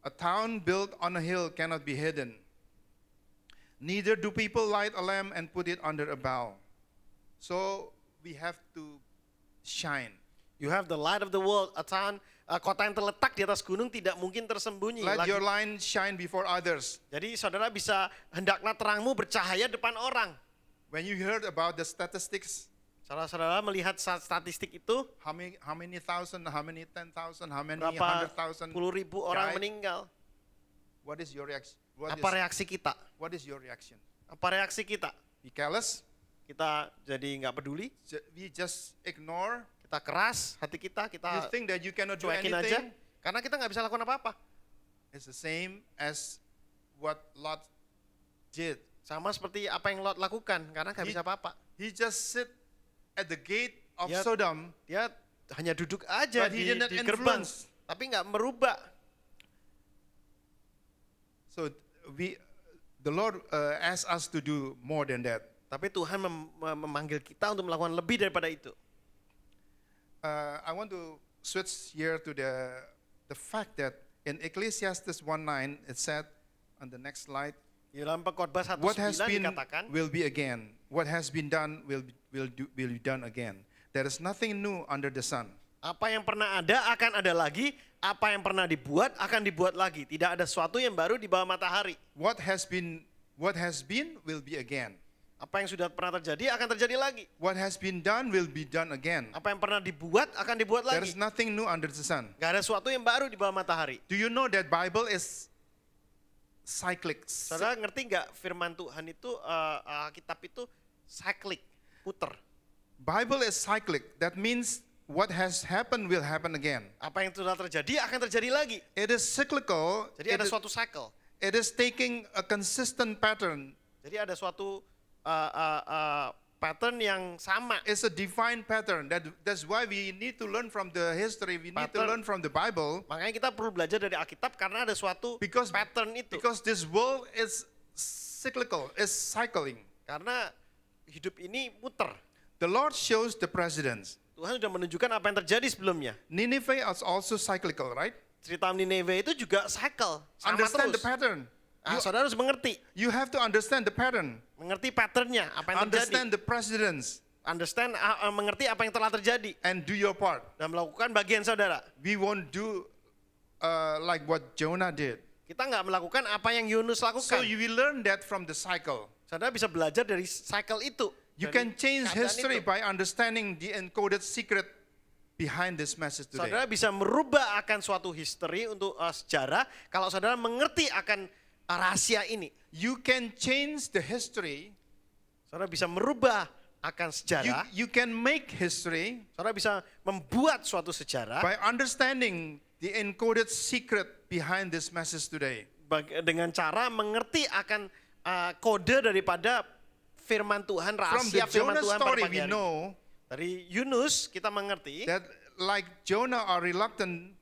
A town built on a hill cannot be hidden. Neither do people light a lamp and put it under a bowl. So we have to shine. You have the light of the world, kota yang terletak di atas gunung tidak mungkin tersembunyi. Let your light shine before others. Jadi saudara bisa, hendaklah terangmu bercahaya depan orang. When you heard about the statistics, Saudara-saudara melihat statistik itu, how many thousand, how many 10,000, how many berapa 100,000 puluh ribu orang died? meninggal. What is your reaction? Apa reaksi kita? What is your reaction? Apa reaksi kita? Be careless? Kita jadi nggak peduli, We just ignore? kita keras hati kita, You kita think that you cannot do cuekin aja. anything? Karena kita nggak bisa lakukan apa-apa. It's the same as what Lot did. Sama seperti apa yang Lot lakukan, karena nggak He- bisa apa-apa. He just sit at the gate of Ya. Sodom, Dia hanya duduk aja but he di did not gerbang, influence. tapi nggak merubah. So the Lord asks us to do more than that. Tapi Tuhan memanggil kita untuk melakukan lebih daripada itu. I want to switch here to the fact that in Ecclesiastes 1:9 it said on the next slide, Di dalam Pengkhotbah what has 1:9 been dikatakan, will be again. What has been done will be done again. There is nothing new under the sun. apa yang pernah ada akan ada lagi, apa yang pernah dibuat akan dibuat lagi. Tidak ada sesuatu yang baru di bawah matahari. What has been will be again. Apa yang sudah pernah terjadi akan terjadi lagi. What has been done will be done again. Apa yang pernah dibuat akan dibuat There lagi. is nothing new under the sun. Gak ada sesuatu yang baru di bawah matahari. Do you know that Bible is cyclic? Saudara ngerti nggak firman Tuhan itu, kitab itu cyclic, puter. Bible is cyclic. That means what has happened will happen again. Apa yang sudah terjadi akan terjadi lagi. It is cyclical. Jadi ada suatu cycle. It is taking a consistent pattern. Jadi ada suatu pattern yang sama. It's a defined pattern. That's why we need to learn from the history. We need to Pattern. learn from the Bible. Makanya kita perlu belajar dari Alkitab karena ada suatu Because pattern itu. Because this world is cyclical, is cycling. Karena hidup ini muter. The Lord shows the precedents. Tuhan sudah menunjukkan apa yang terjadi sebelumnya. Nineveh is also cyclical, right? Cerita Nineveh itu juga cycle, sama Understand the terus. pattern. Saudara harus mengerti, You have to understand the pattern. mengerti patternnya, apa yang terjadi. Understand the precedents Mengerti apa yang telah terjadi and do your part. dan melakukan bagian saudara. We won't do like what Jonah did. Kita nggak melakukan apa yang Yunus So lakukan. you will learn that from the cycle. Saudara bisa belajar dari cycle itu. You dari can change keadaan history itu. by understanding the encoded secret behind this message today. Saudara bisa merubah akan suatu history untuk sejarah kalau saudara mengerti akan rahasia ini. You can change the history. Saudara bisa merubah akan sejarah. You can make history Saudara bisa membuat suatu sejarah by understanding the encoded secret behind this message today. dengan cara mengerti akan kode daripada firman Tuhan, From the rahasia firman Jonah Tuhan pada story, pagi we hari. know Dari Yunus kita mengerti that like Jonah are reluctant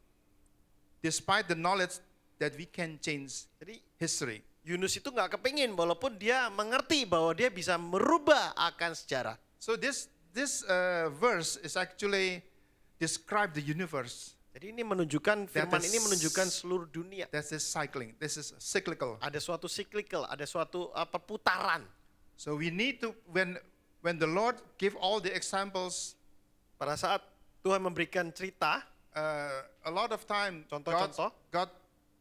despite the knowledge that we can change jadi history. Yunus itu nggak kepingin walaupun dia mengerti bahwa dia bisa merubah akan sejarah. So this verse is actually describe the universe. Jadi ini menunjukkan, firman is- ini menunjukkan seluruh dunia. This is cycling. This is cyclical. Ada suatu cyclical, ada suatu perputaran. So we need to when the Lord give all the examples, Pada saat Tuhan memberikan cerita, a lot of time Contoh-contoh. God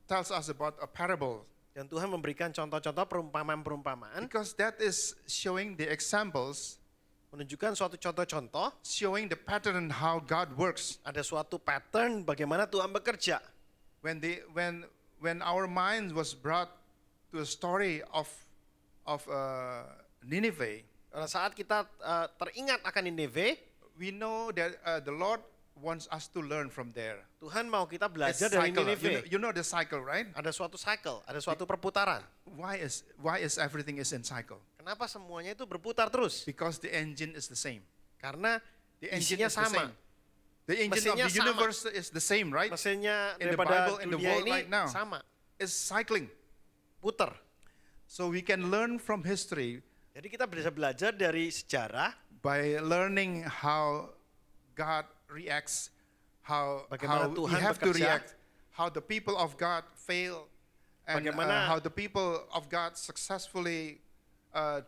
tells us about a parable. Dan Tuhan memberikan contoh-contoh perumpamaan-perumpamaan, because that is showing the examples, menunjukkan suatu contoh-contoh, showing the pattern how God works. ada suatu pattern bagaimana Tuhan bekerja. When our mind was brought to a story of Nineveh, Pada saat kita teringat akan Nineve, we know that the Lord wants us to learn from there. Tuhan mau kita A belajar dari cycle. Nineve. You know the cycle, right? Ada suatu cycle, ada suatu perputaran. Why is everything is in cycle? Kenapa semuanya itu berputar terus? Because the engine is the same. Karena The engine isinya is the sama. same. The engine of Mesinnya the sama. universe is the same, right? Mesinnya In the daripada Bible, in the dunia world ini right now. sama, It's cycling. putar. So we can learn from history Jadi kita bisa belajar dari sejarah, by learning how God reacts, how Bagaimana we Tuhan have to bekerja. react, how the people of God fail, and Bagaimana- how the people of God successfully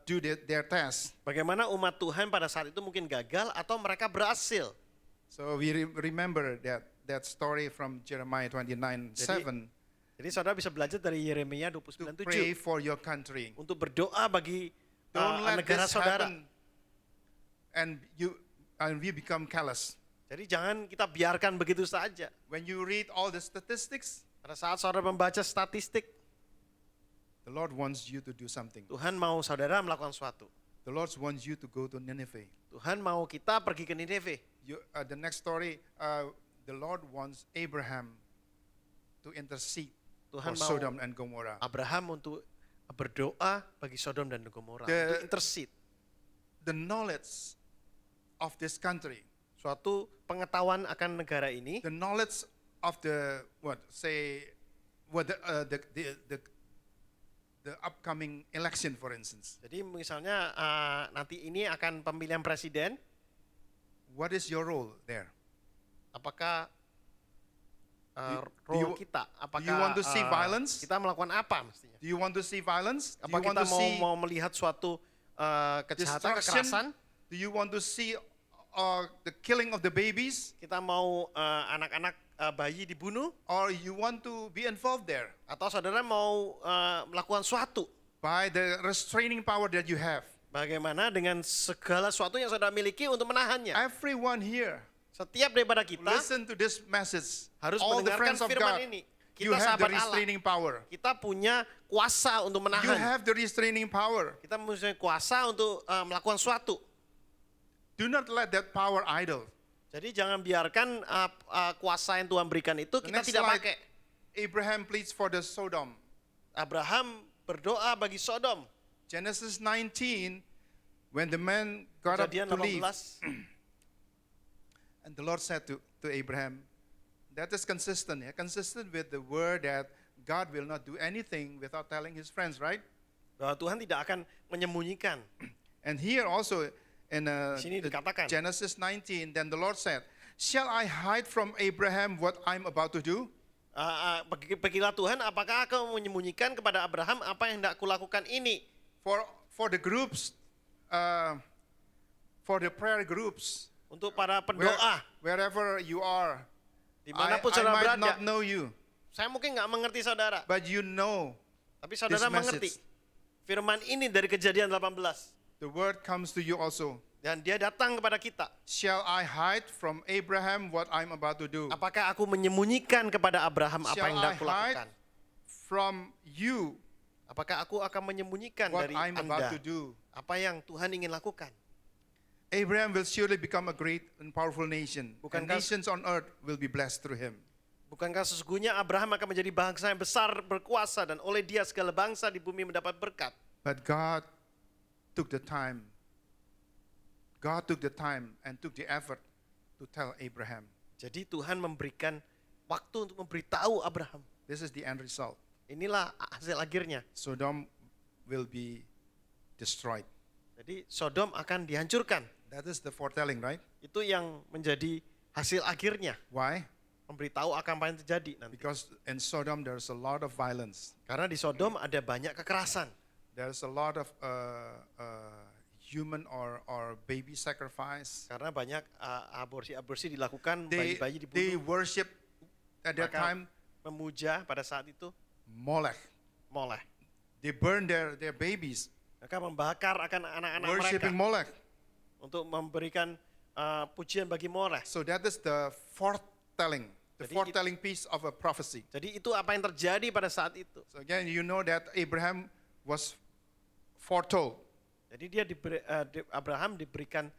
do their task. bagaimana umat Tuhan pada saat itu mungkin gagal atau mereka berhasil. So we remember that story from Jeremiah 29:7 Jadi saudara bisa belajar dari Yeremia to 29:7 pray for your country. untuk berdoa bagi Don't let negara this saudara. happen, and we become callous. Jadi jangan kita biarkan begitu saja. When you read all the statistics, Pada saat saudara membaca statistik, the Lord wants you to do something. Tuhan mau saudara melakukan sesuatu. The Lord wants you to go to Nineveh. Tuhan mau kita pergi ke Nineve. The next story, the Lord wants Abraham to intercede Tuhan for mau Sodom and Gomorrah. Abraham untuk berdoa bagi Sodom dan Gomora, The- untuk intercede. The knowledge of this country, Suatu pengetahuan akan negara ini, the knowledge of the the upcoming election, for instance. jadi misalnya nanti ini akan pemilihan presiden, What is your role there? apakah Do role you- kita, apakah you want to see violence? kita melakukan apa mestinya? Do you want to see violence? Do Apa you want kita to see mau melihat suatu kejahatan, destruction? kekerasan? Do you want to see the killing of the babies? Kita mau anak-anak bayi dibunuh? Or you want to be involved there Atau saudara mau melakukan suatu? by the restraining power that you have? Bagaimana dengan segala sesuatu yang saudara miliki untuk menahannya? Everyone here, Setiap daripada kita listen to this message. harus All the mendengarkan friends of firman God, ini. you Kita have the sahabat Allah. restraining power. Kita punya kuasa untuk You menahan. have the restraining power. Kita punya kuasa untuk melakukan suatu. Do not let that power idle. Jadi jangan biarkan kuasa yang Tuhan berikan itu The kita next tidak slide, pakai. Abraham pleads for the Sodom. Abraham berdoa bagi Sodom. Genesis 19, when the man got up Kejadian to leave, 18. and the Lord said to Abraham, that is consistent, consistent with the word that God will not do anything without telling his friends, right? Bahwa Tuhan tidak akan menyembunyikan. And here also in Sini dikatakan. Genesis 19, then the Lord said, shall I hide from Abraham what I'm about to do? Pergilah Tuhan, apakah kau menyembunyikan kepada Abraham apa yang hendak kulakukan ini? For the groups, for the prayer groups, Untuk para pendoa, wherever you are, dimanapun I saudara might berada. not know you, Saya mungkin nggak mengerti saudara, but you know tapi saudara this mengerti. message. Firman ini dari Kejadian 18. The word comes to you also. Dan dia datang kepada kita. Shall I hide from Abraham what I'm about to do? Apakah aku menyembunyikan kepada Abraham apa Shall yang I hendak kulakukan? hide from you Apakah aku akan menyembunyikan what dari I'm about Anda to do? apa yang Tuhan ingin lakukan? Abraham will surely become a great and powerful nation. And Bukankah- nations on earth will be blessed through him. Bukankah sesungguhnya Abraham akan menjadi bangsa yang besar, berkuasa, dan oleh dia segala bangsa di bumi mendapat berkat? But God took the time. God took the time and took the effort to tell Abraham. Jadi Tuhan memberikan waktu untuk memberitahu Abraham. This is the end result. Inilah hasil akhirnya. Sodom will be destroyed. Jadi Sodom akan dihancurkan. That is the foretelling, right? Itu yang menjadi hasil akhirnya. Why? Memberitahu akan apa yang terjadi nanti. Because in Sodom there's a lot of violence. Karena di Sodom ada banyak kekerasan. There's a lot of human or baby sacrifice. Karena banyak aborsi dilakukan, They bayi-bayi they dibunuh. worship at that Maka time memuja pada saat itu Molech. Molek. They burn their babies, Mereka membakar akan anak-anak mereka worshiping Molech. untuk memberikan pujian bagi Molek. So that is the foretelling, the Jadi foretelling piece of a prophecy. Jadi itu apa yang terjadi pada saat itu. So again, you know that Abraham was foretold. Jadi Abraham diberikan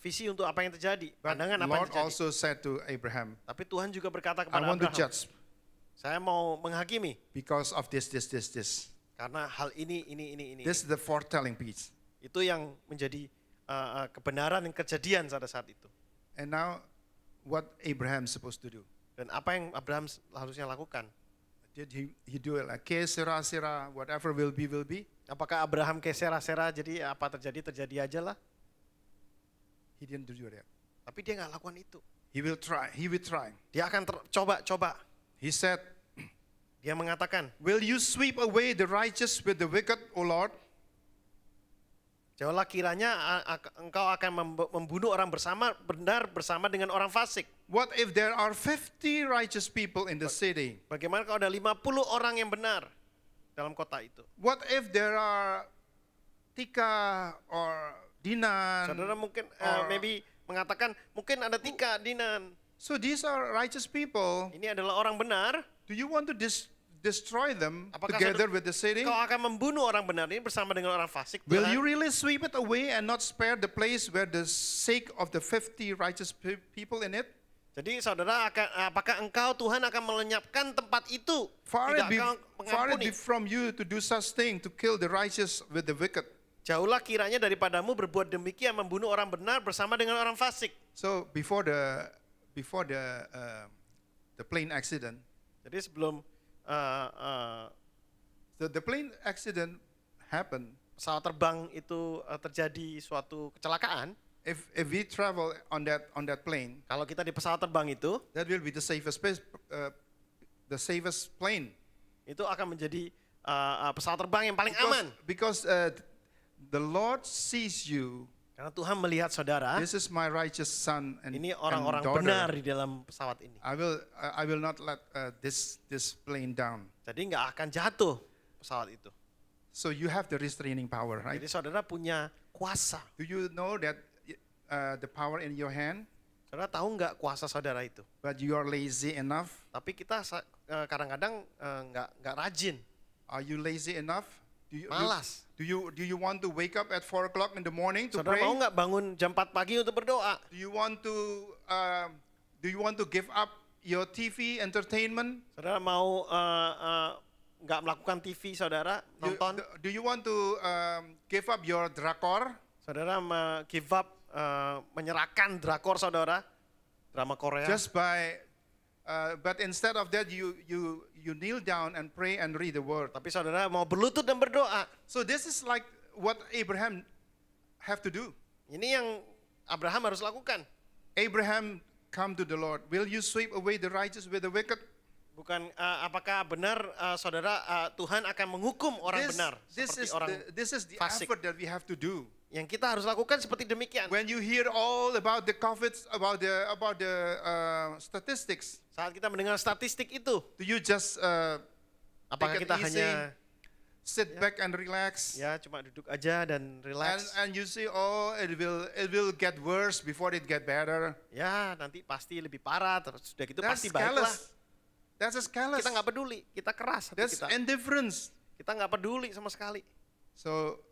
visi untuk apa yang terjadi, But pandangan apa yang Lord terjadi. also said to Abraham, Tapi Tuhan juga berkata I kepada want to Abraham, judge saya mau menghakimi because of this. karena hal ini. This is the foretelling piece. Itu yang menjadi kebenaran yang kejadian pada saat itu. And now, what Abraham supposed to do? Dan apa yang Abraham harusnya lakukan? Did he do it like, okay, Sarah, whatever will be? Apakah Abraham kayak sera-sera, jadi apa terjadi aja lah? He didn't do that. Tapi dia nggak lakukan itu. He will try. Dia akan coba. He said, Dia mengatakan, will you sweep away the righteous with the wicked, O Lord? jauhlah kiranya engkau akan membunuh orang benar bersama dengan orang fasik. What if there are 50 righteous people in the city? Bagaimana kalau ada 50 orang yang benar dalam kota itu? What if there are Tika or Dinan? Saudara mungkin or- maybe mengatakan mungkin ada Tika, Dinan. So these are righteous people. Ini adalah orang benar. Do you want to destroy them Apakah together with the city? Kau akan membunuh orang benar ini bersama dengan orang fasik? Will Tuhan? you really sweep it away and not spare the place where the sake of the 50 righteous people in it? Jadi saudara, apakah engkau Tuhan akan melenyapkan tempat itu? Far Tidak it be, akan far it mengampuni. be from you to do such thing, to kill the righteous with the wicked. Jauhlah kiranya daripadamu berbuat demikian, membunuh orang benar bersama dengan orang fasik. So before the plane accident, Jadi sebelum the plane accident happened. pesawat terbang itu terjadi suatu kecelakaan, If we travel on that plane, kalau kita di pesawat terbang itu that will be the safest plane. itu akan menjadi pesawat terbang yang paling aman. Because the Lord sees you. Karena Tuhan melihat saudara, This is my righteous son and, ini and orang-orang daughter. benar di dalam pesawat ini. I will not let this plane down. Jadi nggak akan jatuh pesawat itu. So you have the restraining power, right? Jadi saudara punya kuasa. Do you know that the power in your hand, Saudara tahu nggak kuasa saudara itu? but you are lazy enough? Tapi kita kadang-kadang nggak rajin, Are you lazy enough? malas. Do you want to wake up at 4 o'clock in the morning to Saudara pray? mau nggak bangun jam 4 pagi untuk berdoa? Do you want to give up your TV entertainment? Saudara mau nggak melakukan TV saudara nonton? Do you want to give up your drakor? Saudara give up menyerahkan drakor saudara, drama Korea. But instead of that, you kneel down and pray and read the word. Tapi saudara mau berlutut dan berdoa. So this is like what Abraham have to do. Ini yang Abraham harus lakukan. Abraham come to the Lord. Will you sweep away the righteous with the wicked? Bukan apakah benar saudara Tuhan akan menghukum orang benar seperti orang This is the fasik. effort that we have to do. Yang kita harus lakukan seperti demikian. When you hear all about the COVID, about the statistics, Saat kita mendengar statistik itu, do you just apakah take it kita easy, hanya sit back and relax, ya cuma duduk aja dan relax? and you see, oh, it will get worse before it get better? Ya nanti pasti lebih parah, terus sudah gitu That's pasti baiklah. callous. That's just callous. Kita nggak peduli, kita keras hati That's kita. indifference. Kita nggak peduli sama sekali. So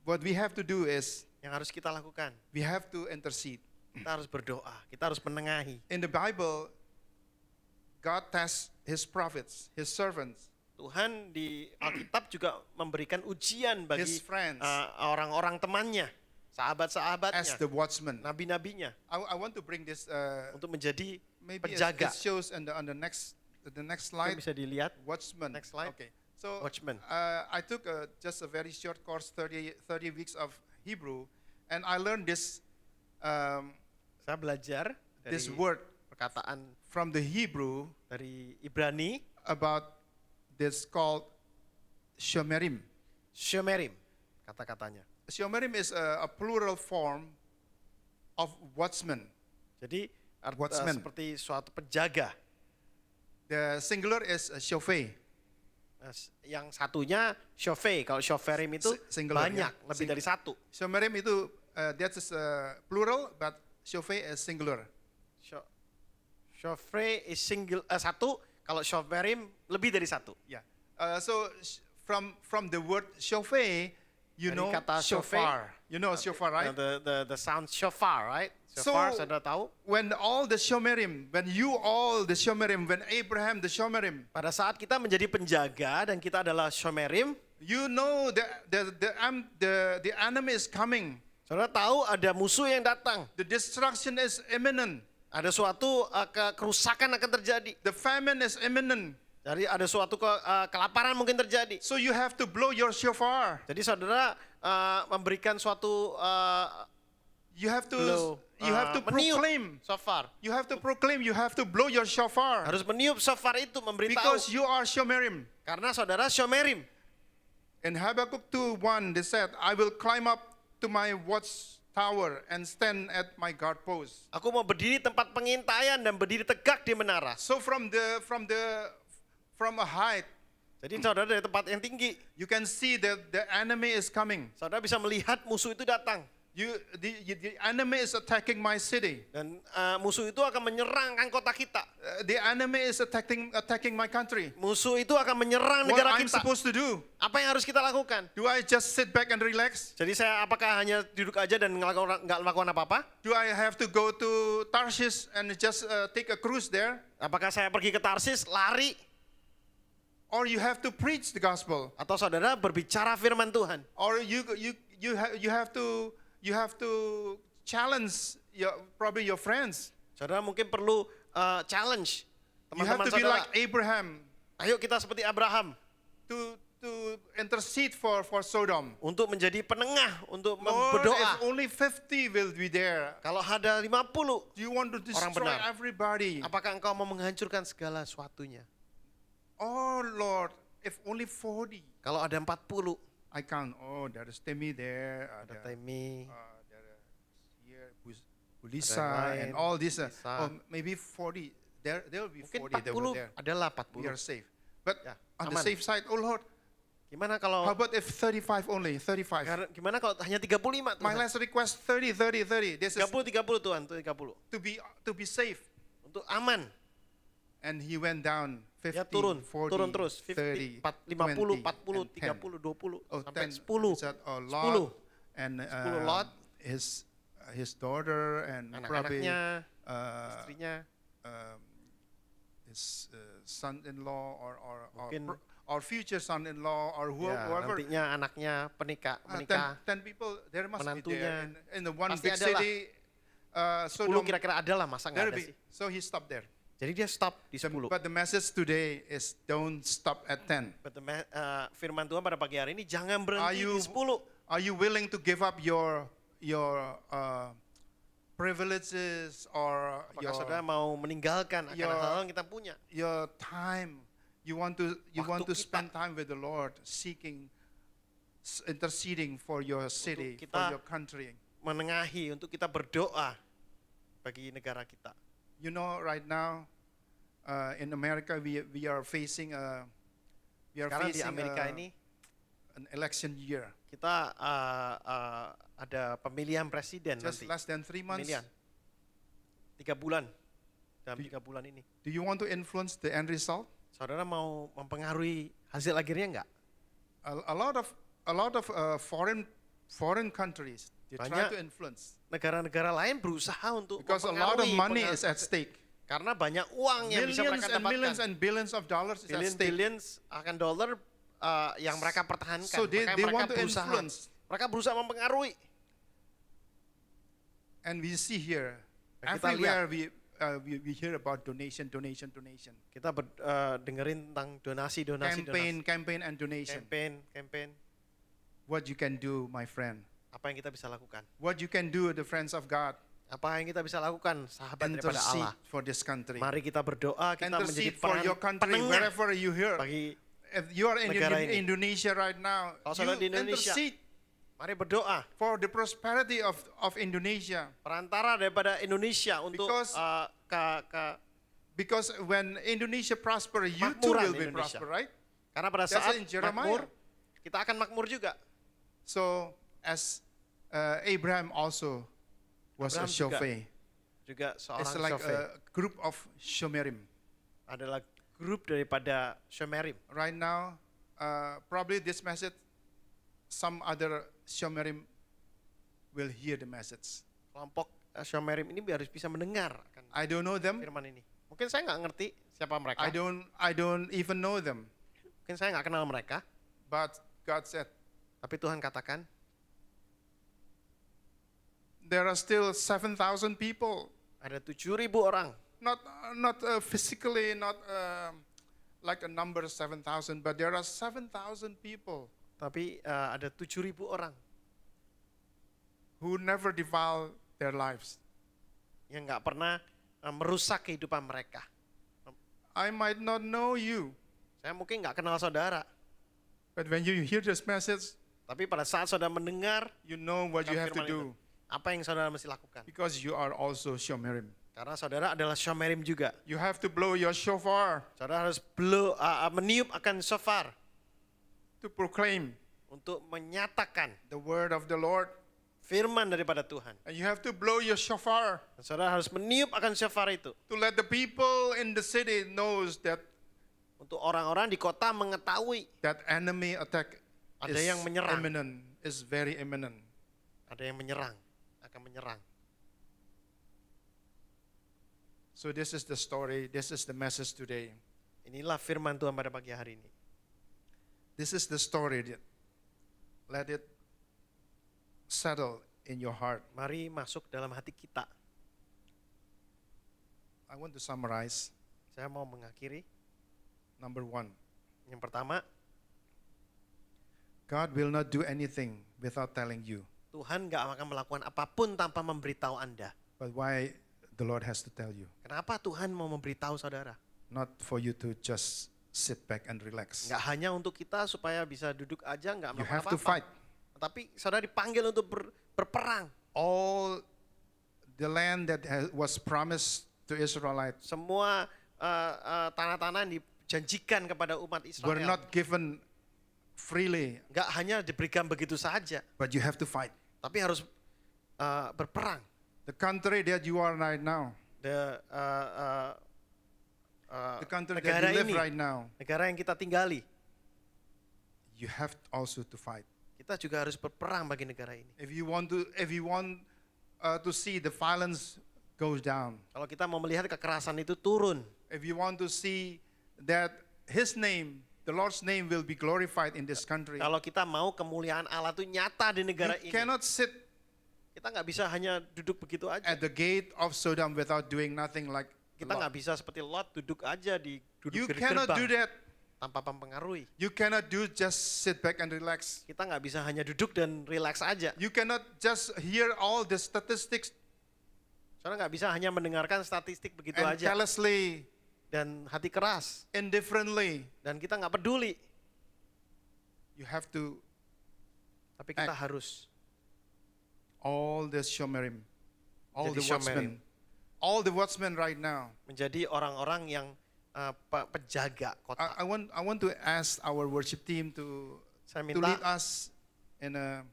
what we have to do is Yang harus kita lakukan, we have to intercede. kita harus berdoa, kita harus menengahi. In the Bible, God tests His prophets, His servants, Tuhan di Alkitab juga memberikan ujian bagi His friends, orang-orang temannya, as sahabat-sahabatnya, the watchman. nabi-nabinya, I want to bring this. untuk menjadi Maybe penjaga. it shows on the next Itu slide. bisa dilihat, Watchman. Next slide. Okay. So Watchman. I took just a very short course, 30 weeks of Hebrew, and I learned this Saya belajar dari this word perkataan from the Hebrew dari Ibrani, about this called shomerim. Shomerim, kata-katanya. Shomerim is a plural form of watchman. Jadi Watchman. seperti suatu penjaga. The singular is shofei. Nah, yang satunya shofei. Kalau shoferim itu Singular, banyak, ya. lebih dari satu. Shomerim itu that is plural, but shofei is singular. Shofrei is satu, kalau shoferim lebih dari satu. Yeah. From the word shofei, you Dari know kata shofei. shofar. You know shofar, right? The sound shofar, right? Shofar, So, saudara tahu? when all the shomerim, when Abraham the shomerim, Pada saat kita menjadi penjaga dan kita adalah shomerim, you know the enemy is coming. saudara tahu ada musuh yang datang. The destruction is imminent. Ada suatu kerusakan akan terjadi. The famine is imminent. Jadi ada suatu kelaparan mungkin terjadi. So you have to blow your shofar. Jadi saudara memberikan suatu You have to meniup proclaim. shofar. You have to proclaim. You have to blow your shofar. Harus meniup shofar itu memberitahu. Because you are shomerim. Karena saudara shomerim. In Habakkuk 2:1, they said, I will climb up to my watchtower and stand at my guard post. Aku mau berdiri tempat pengintaian dan berdiri tegak di menara. So from a height, Jadi saudara dari tempat yang tinggi, you can see that the enemy is coming. saudara bisa melihat musuh itu datang. The enemy is attacking my city. Dan musuh itu akan menyerangkan kota kita. The enemy is attacking my country. Musuh itu akan menyerang What negara I'm kita. supposed to do? Apa yang harus kita lakukan? Do I just sit back and relax? Jadi saya apakah hanya duduk aja dan nggak melakukan apa-apa? Do I have to go to Tarshish and just take a cruise there? Apakah saya pergi ke Tarsis, lari? Or you have to preach the gospel? Atau saudara berbicara firman Tuhan? Or you have to challenge probably your friends. Saudara mungkin perlu challenge You have teman-teman to be saudara. like Abraham Ayo kita seperti Abraham to intercede for Sodom. untuk menjadi penengah, untuk Lord, berdoa. if only 50 will be there. Kalau ada 50, Do you want to destroy benar. everybody? apakah engkau mau menghancurkan segala sesuatunya? Oh Lord, if only 40. Kalau ada 40, I count. Oh, there is Timmy there. ada Temi, There is here, Bulisa, lain, and all this. Bulisa. Maybe 40. There will be mungkin 40 that were 40, there. adalah We are 40. safe. But Ya, on the aman. safe side, oh Lord, Gimana how kalau about if 35 only? 35. gimana kalau hanya 35 My Tuhan? last request 30. This is 30 Tuhan, 30. to be safe. Untuk aman. And he went down 50, Ya turun 40, terus 30, 50, 20, 40, and 10. 30, 20, Oh, sampai 10. 10. Is that, 10. Lot, and 10 Lot. his daughter and probably Anak-anaknya, uh, istrinya, um, his son-in-law Mungkin- or future son-in-law or ya, whoever. nantinya anaknya menikah. 10 people there must be there Menantunya. in the one Pasti big ada lah. city. 10 Sodom, kira-kira ada lah, masa nggak there ada be. sih? So he stopped there. Jadi dia stop di 10. But the message today is don't stop at 10. Firman Tuhan pada pagi hari ini jangan Are berhenti you di 10. are you willing to give up your privileges or Apakah saudara mau meninggalkan akan your- hal yang kita punya? your time? You want to Waktu kita. spend time with the Lord, seeking, interceding for your city, for kita- your country. Menengahi untuk kita berdoa bagi negara kita. You know, right now in America we are facing Sekarang di Amerika ini an election year. kita ada pemilihan presiden Just nanti. less than 3 months. Pemilihan 3 bulan. Dalam 3 bulan ini. Do you want to influence the end result? Saudara mau mempengaruhi hasil akhirnya enggak? A lot of foreign countries they try Banyak to influence Negara-negara lain berusaha untuk because a lot of mempengaruhi money is at stake. karena banyak uang yang bisa Millions mereka and millions dapatkan. and billions of dollars is at stake. Billions akan dolar yang mereka pertahankan. So they Makanya mereka want to berusaha. influence. Mereka berusaha mempengaruhi. And we see here Dan kita everywhere we hear about donation. Kita dengerin tentang donasi. Campaign and donation. Campaign. What you can do, my friend. Apa yang kita bisa lakukan? What you can do, the friends of God. Apa yang kita bisa lakukan, sahabat daripada Intercede Allah? for this country. Mari kita berdoa, kita menjadi Intercede for your country penengah wherever you hear. bagi. If you are in negara ini. Indonesia right now, Kalau you saudara di Indonesia, intercede mari berdoa for the prosperity of Indonesia. perantara daripada Indonesia untuk Because- ke Because when Indonesia prosper, you too Makmuran will be Indonesia. prosper, right? Karena pada That's saat in Jeremiah. makmur, kita akan makmur juga. So as Abraham also was a Abraham juga. shofar. Juga seorang It's like shofar. a group of shomerim. Adalah grup daripada shomerim. Right now, probably this message, some other shomerim will hear the message. Kelompok shomerim ini harus bisa mendengar akan I don't know them. firman ini. Mungkin saya nggak ngerti siapa mereka. I don't even know them. Mungkin saya nggak kenal mereka. But God said, Tapi Tuhan katakan, there are still 7,000 people. ada 7.000 orang. Not physically, not like a number 7,000, but there are 7,000 people Tapi ada 7.000 orang who never defile their lives. yang nggak pernah merusak kehidupan mereka. I might not know you, Saya mungkin nggak kenal saudara. but when you hear this message, Tapi pada saat saudara mendengar you know what you have to firman itu, do apa yang saudara mesti lakukan? because you are also shomerim. Karena saudara adalah shomerim juga. You have to blow your shofar Saudara harus meniup akan shofar to proclaim untuk menyatakan the word of the Lord. firman daripada Tuhan. And you have to blow your shofar Dan saudara harus meniup akan shofar itu to let the people in the city knows that untuk orang-orang di kota mengetahui that enemy attack Ada is yang menyerang. imminent, is very imminent. ada yang menyerang, akan menyerang. So this is the story, this is the message today. Inilah firman Tuhan pada pagi hari ini. This is the story. Let it settle in your heart. Mari masuk dalam hati kita. I want to summarize. Saya mau mengakhiri. Number one, Yang pertama, God will not do anything without telling you. Tuhan gak akan melakukan apapun tanpa memberitahu Anda. But why the Lord has to tell you? Kenapa Tuhan mau memberitahu saudara? Not for you to just sit back and relax. Gak hanya untuk kita supaya bisa duduk aja gak You melakukan have to apa-apa. fight. Tapi saudara dipanggil untuk berperang. All the land that was promised to Israelites Semua tanah-tanah yang dijanjikan kepada umat were Israel not given freely, gak hanya diberikan begitu saja, but you have to fight. tapi harus berperang. The country that you are right now, The country that negara you live ini, right now, negara yang kita tinggali, you have also to fight. kita juga harus berperang bagi negara ini. If you want to see the violence goes down, Kalau kita mau melihat kekerasan itu turun, if you want to see that His name, the Lord's name, will be glorified in this country, kalau kita mau kemuliaan Allah itu nyata di negara you ini, cannot sit kita nggak bisa hanya duduk begitu aja. at the gate of Sodom without doing nothing like Kita Lot. nggak bisa seperti Lot duduk aja di You duduk di cannot do gerbang that. tanpa mempengaruhi. You cannot do just sit back and relax. Kita nggak bisa hanya duduk dan relax aja. You cannot just hear all the statistics Soalnya nggak bisa hanya mendengarkan statistik begitu and aja carelessly, dan hati keras indifferently. dan kita nggak peduli. You have to, Tapi kita Act. harus all the shomerim, all Jadi the watchmen, all the watchmen right now. menjadi orang-orang yang penjaga kota. I want to ask our worship team to Saya lead minta us in a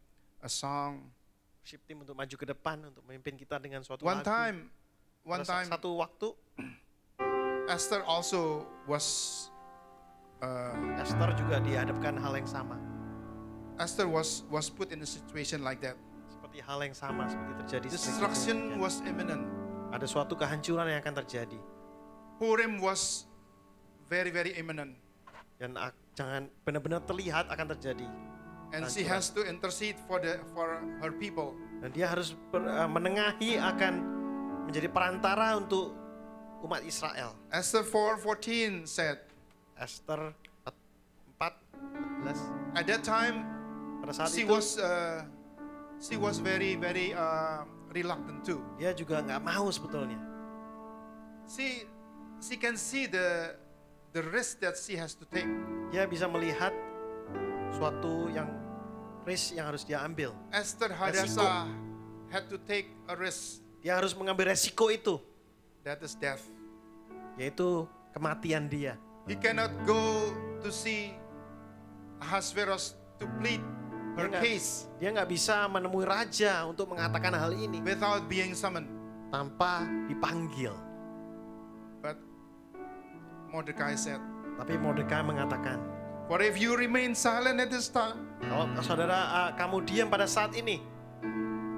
song. worship team untuk maju ke depan untuk memimpin kita dengan suatu One lagu. time, Pada satu waktu Esther also was. Esther juga dihadapkan hal yang sama. Esther was put in a situation like that. Seperti hal yang sama seperti terjadi Destruction seperti itu. was imminent. Ada suatu kehancuran yang akan terjadi Purim was very, very imminent. dan jangan benar-benar terlihat akan terjadi. And she Kehancuran. has to intercede for her people. Dan dia harus menengahi akan menjadi perantara untuk umat Israel. Esther 4:14 said, Esther 4:14. at that time Pada saat she itu was very, very reluctant too. dia juga nggak mau sebetulnya. She can see the risk that she has to take. Dia bisa melihat suatu yang risk yang harus dia ambil. Esther Resiko. Hadassah had to take a risk. Dia harus mengambil resiko itu, That is death. yaitu kematian dia. He cannot go to see Ahasuerus to plead her case Dia nggak bisa menemui raja untuk mengatakan hal ini without being summoned. tanpa dipanggil. But Mordecai said, Tapi Mordekai mengatakan, "For if you remain silent at this time, kalau saudara kamu diam pada saat ini,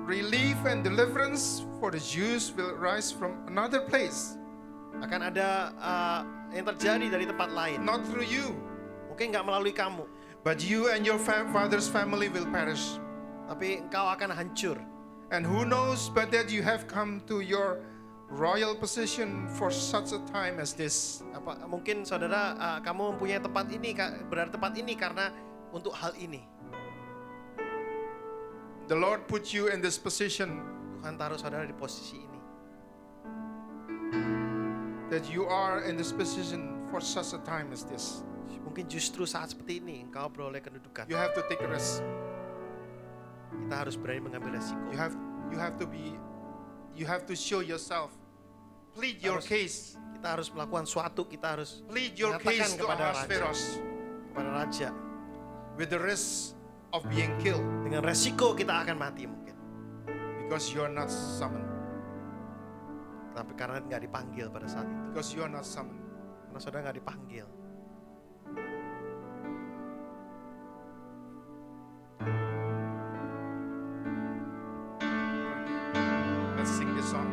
relief and deliverance for the Jews will rise from another place, akan ada yang terjadi dari tempat lain. not through you, Mungkin nggak melalui kamu, but you and your father's family will perish. tapi engkau akan hancur. And who knows but that you have come to your royal position for such a time as this." Mungkin saudara kamu mempunyai tempat ini, berada tempat ini karena untuk hal ini. The Lord put you in this position Tuhan taruh saudara di posisi ini. that you are in this position for such a time as this. Mungkin justru saat seperti ini engkau beroleh kedudukan. You have to take a risk. Kita harus berani mengambil resiko. You have to show yourself. Plead your case. Kita harus melakukan suatu, kita harus Plead your mengatakan case to kepada raja, Ahasuerus kepada raja. with the risk of being killed Dengan resiko kita akan mati mungkin. because you are not summoned. Tapi karena nggak dipanggil pada saat itu. Because you are not summoned. Karena saudara nggak dipanggil. Let's sing this song.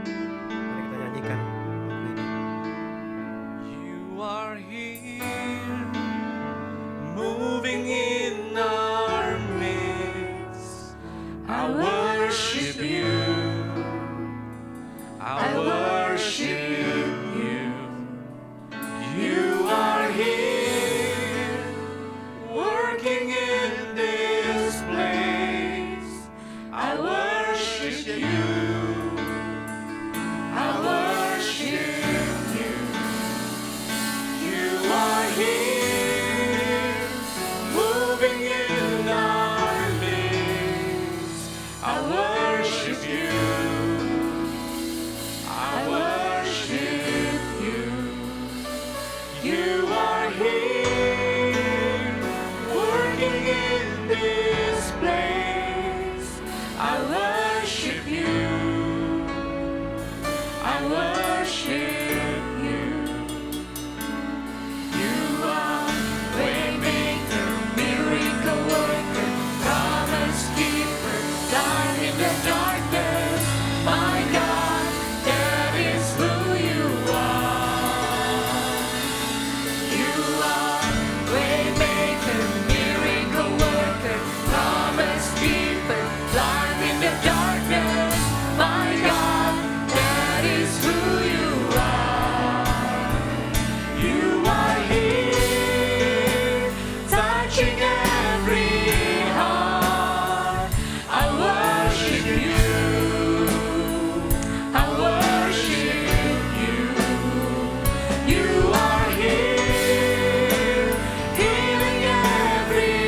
Mari kita nyanyikan lagu ini. You are here, moving in our midst. I worship you. I worship you. You are here, working in this place. I worship you. I worship you. You are here, moving in our midst. I worship you. I worship you. You are here, working in this place. I worship you. I worship you. You are waymaker, miracle worker, promise keeper, light in the darkness. My God, that is who you are. You are waymaker, miracle worker, promise keeper, light in the darkness. My God, that is who you are. You are here, touching every heart. I worship you. I worship you. You are here, healing every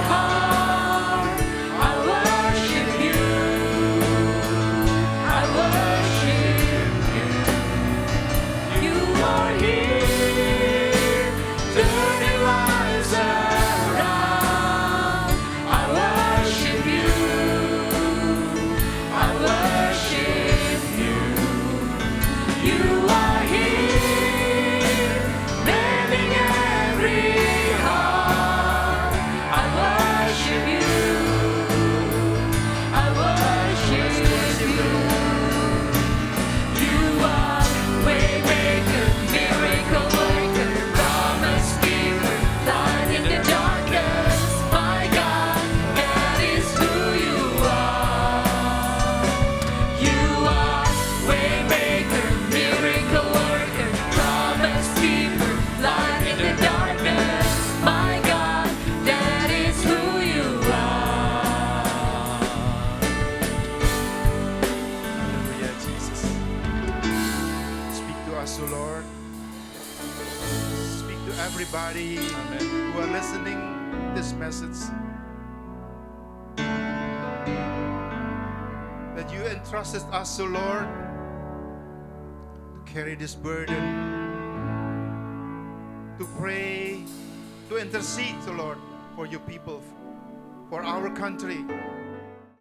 heart. I worship you. I worship you. You are here, turning lives around. I worship you. I worship you. You are here, mending every heart. I worship you. I worship you. You are waymaker, miracle worker, promise keeper, light in the darkness. My God, that is who you are. You are waymaker, miracle worker, promise keeper, light in the darkness. My God, that is who you are. Hallelujah, Jesus. Speak to us, O Lord. Speak to everybody who are listening this message. That you entrusted us, O Lord, to carry this burden, to pray to intercede, so Lord, for your people, for our country,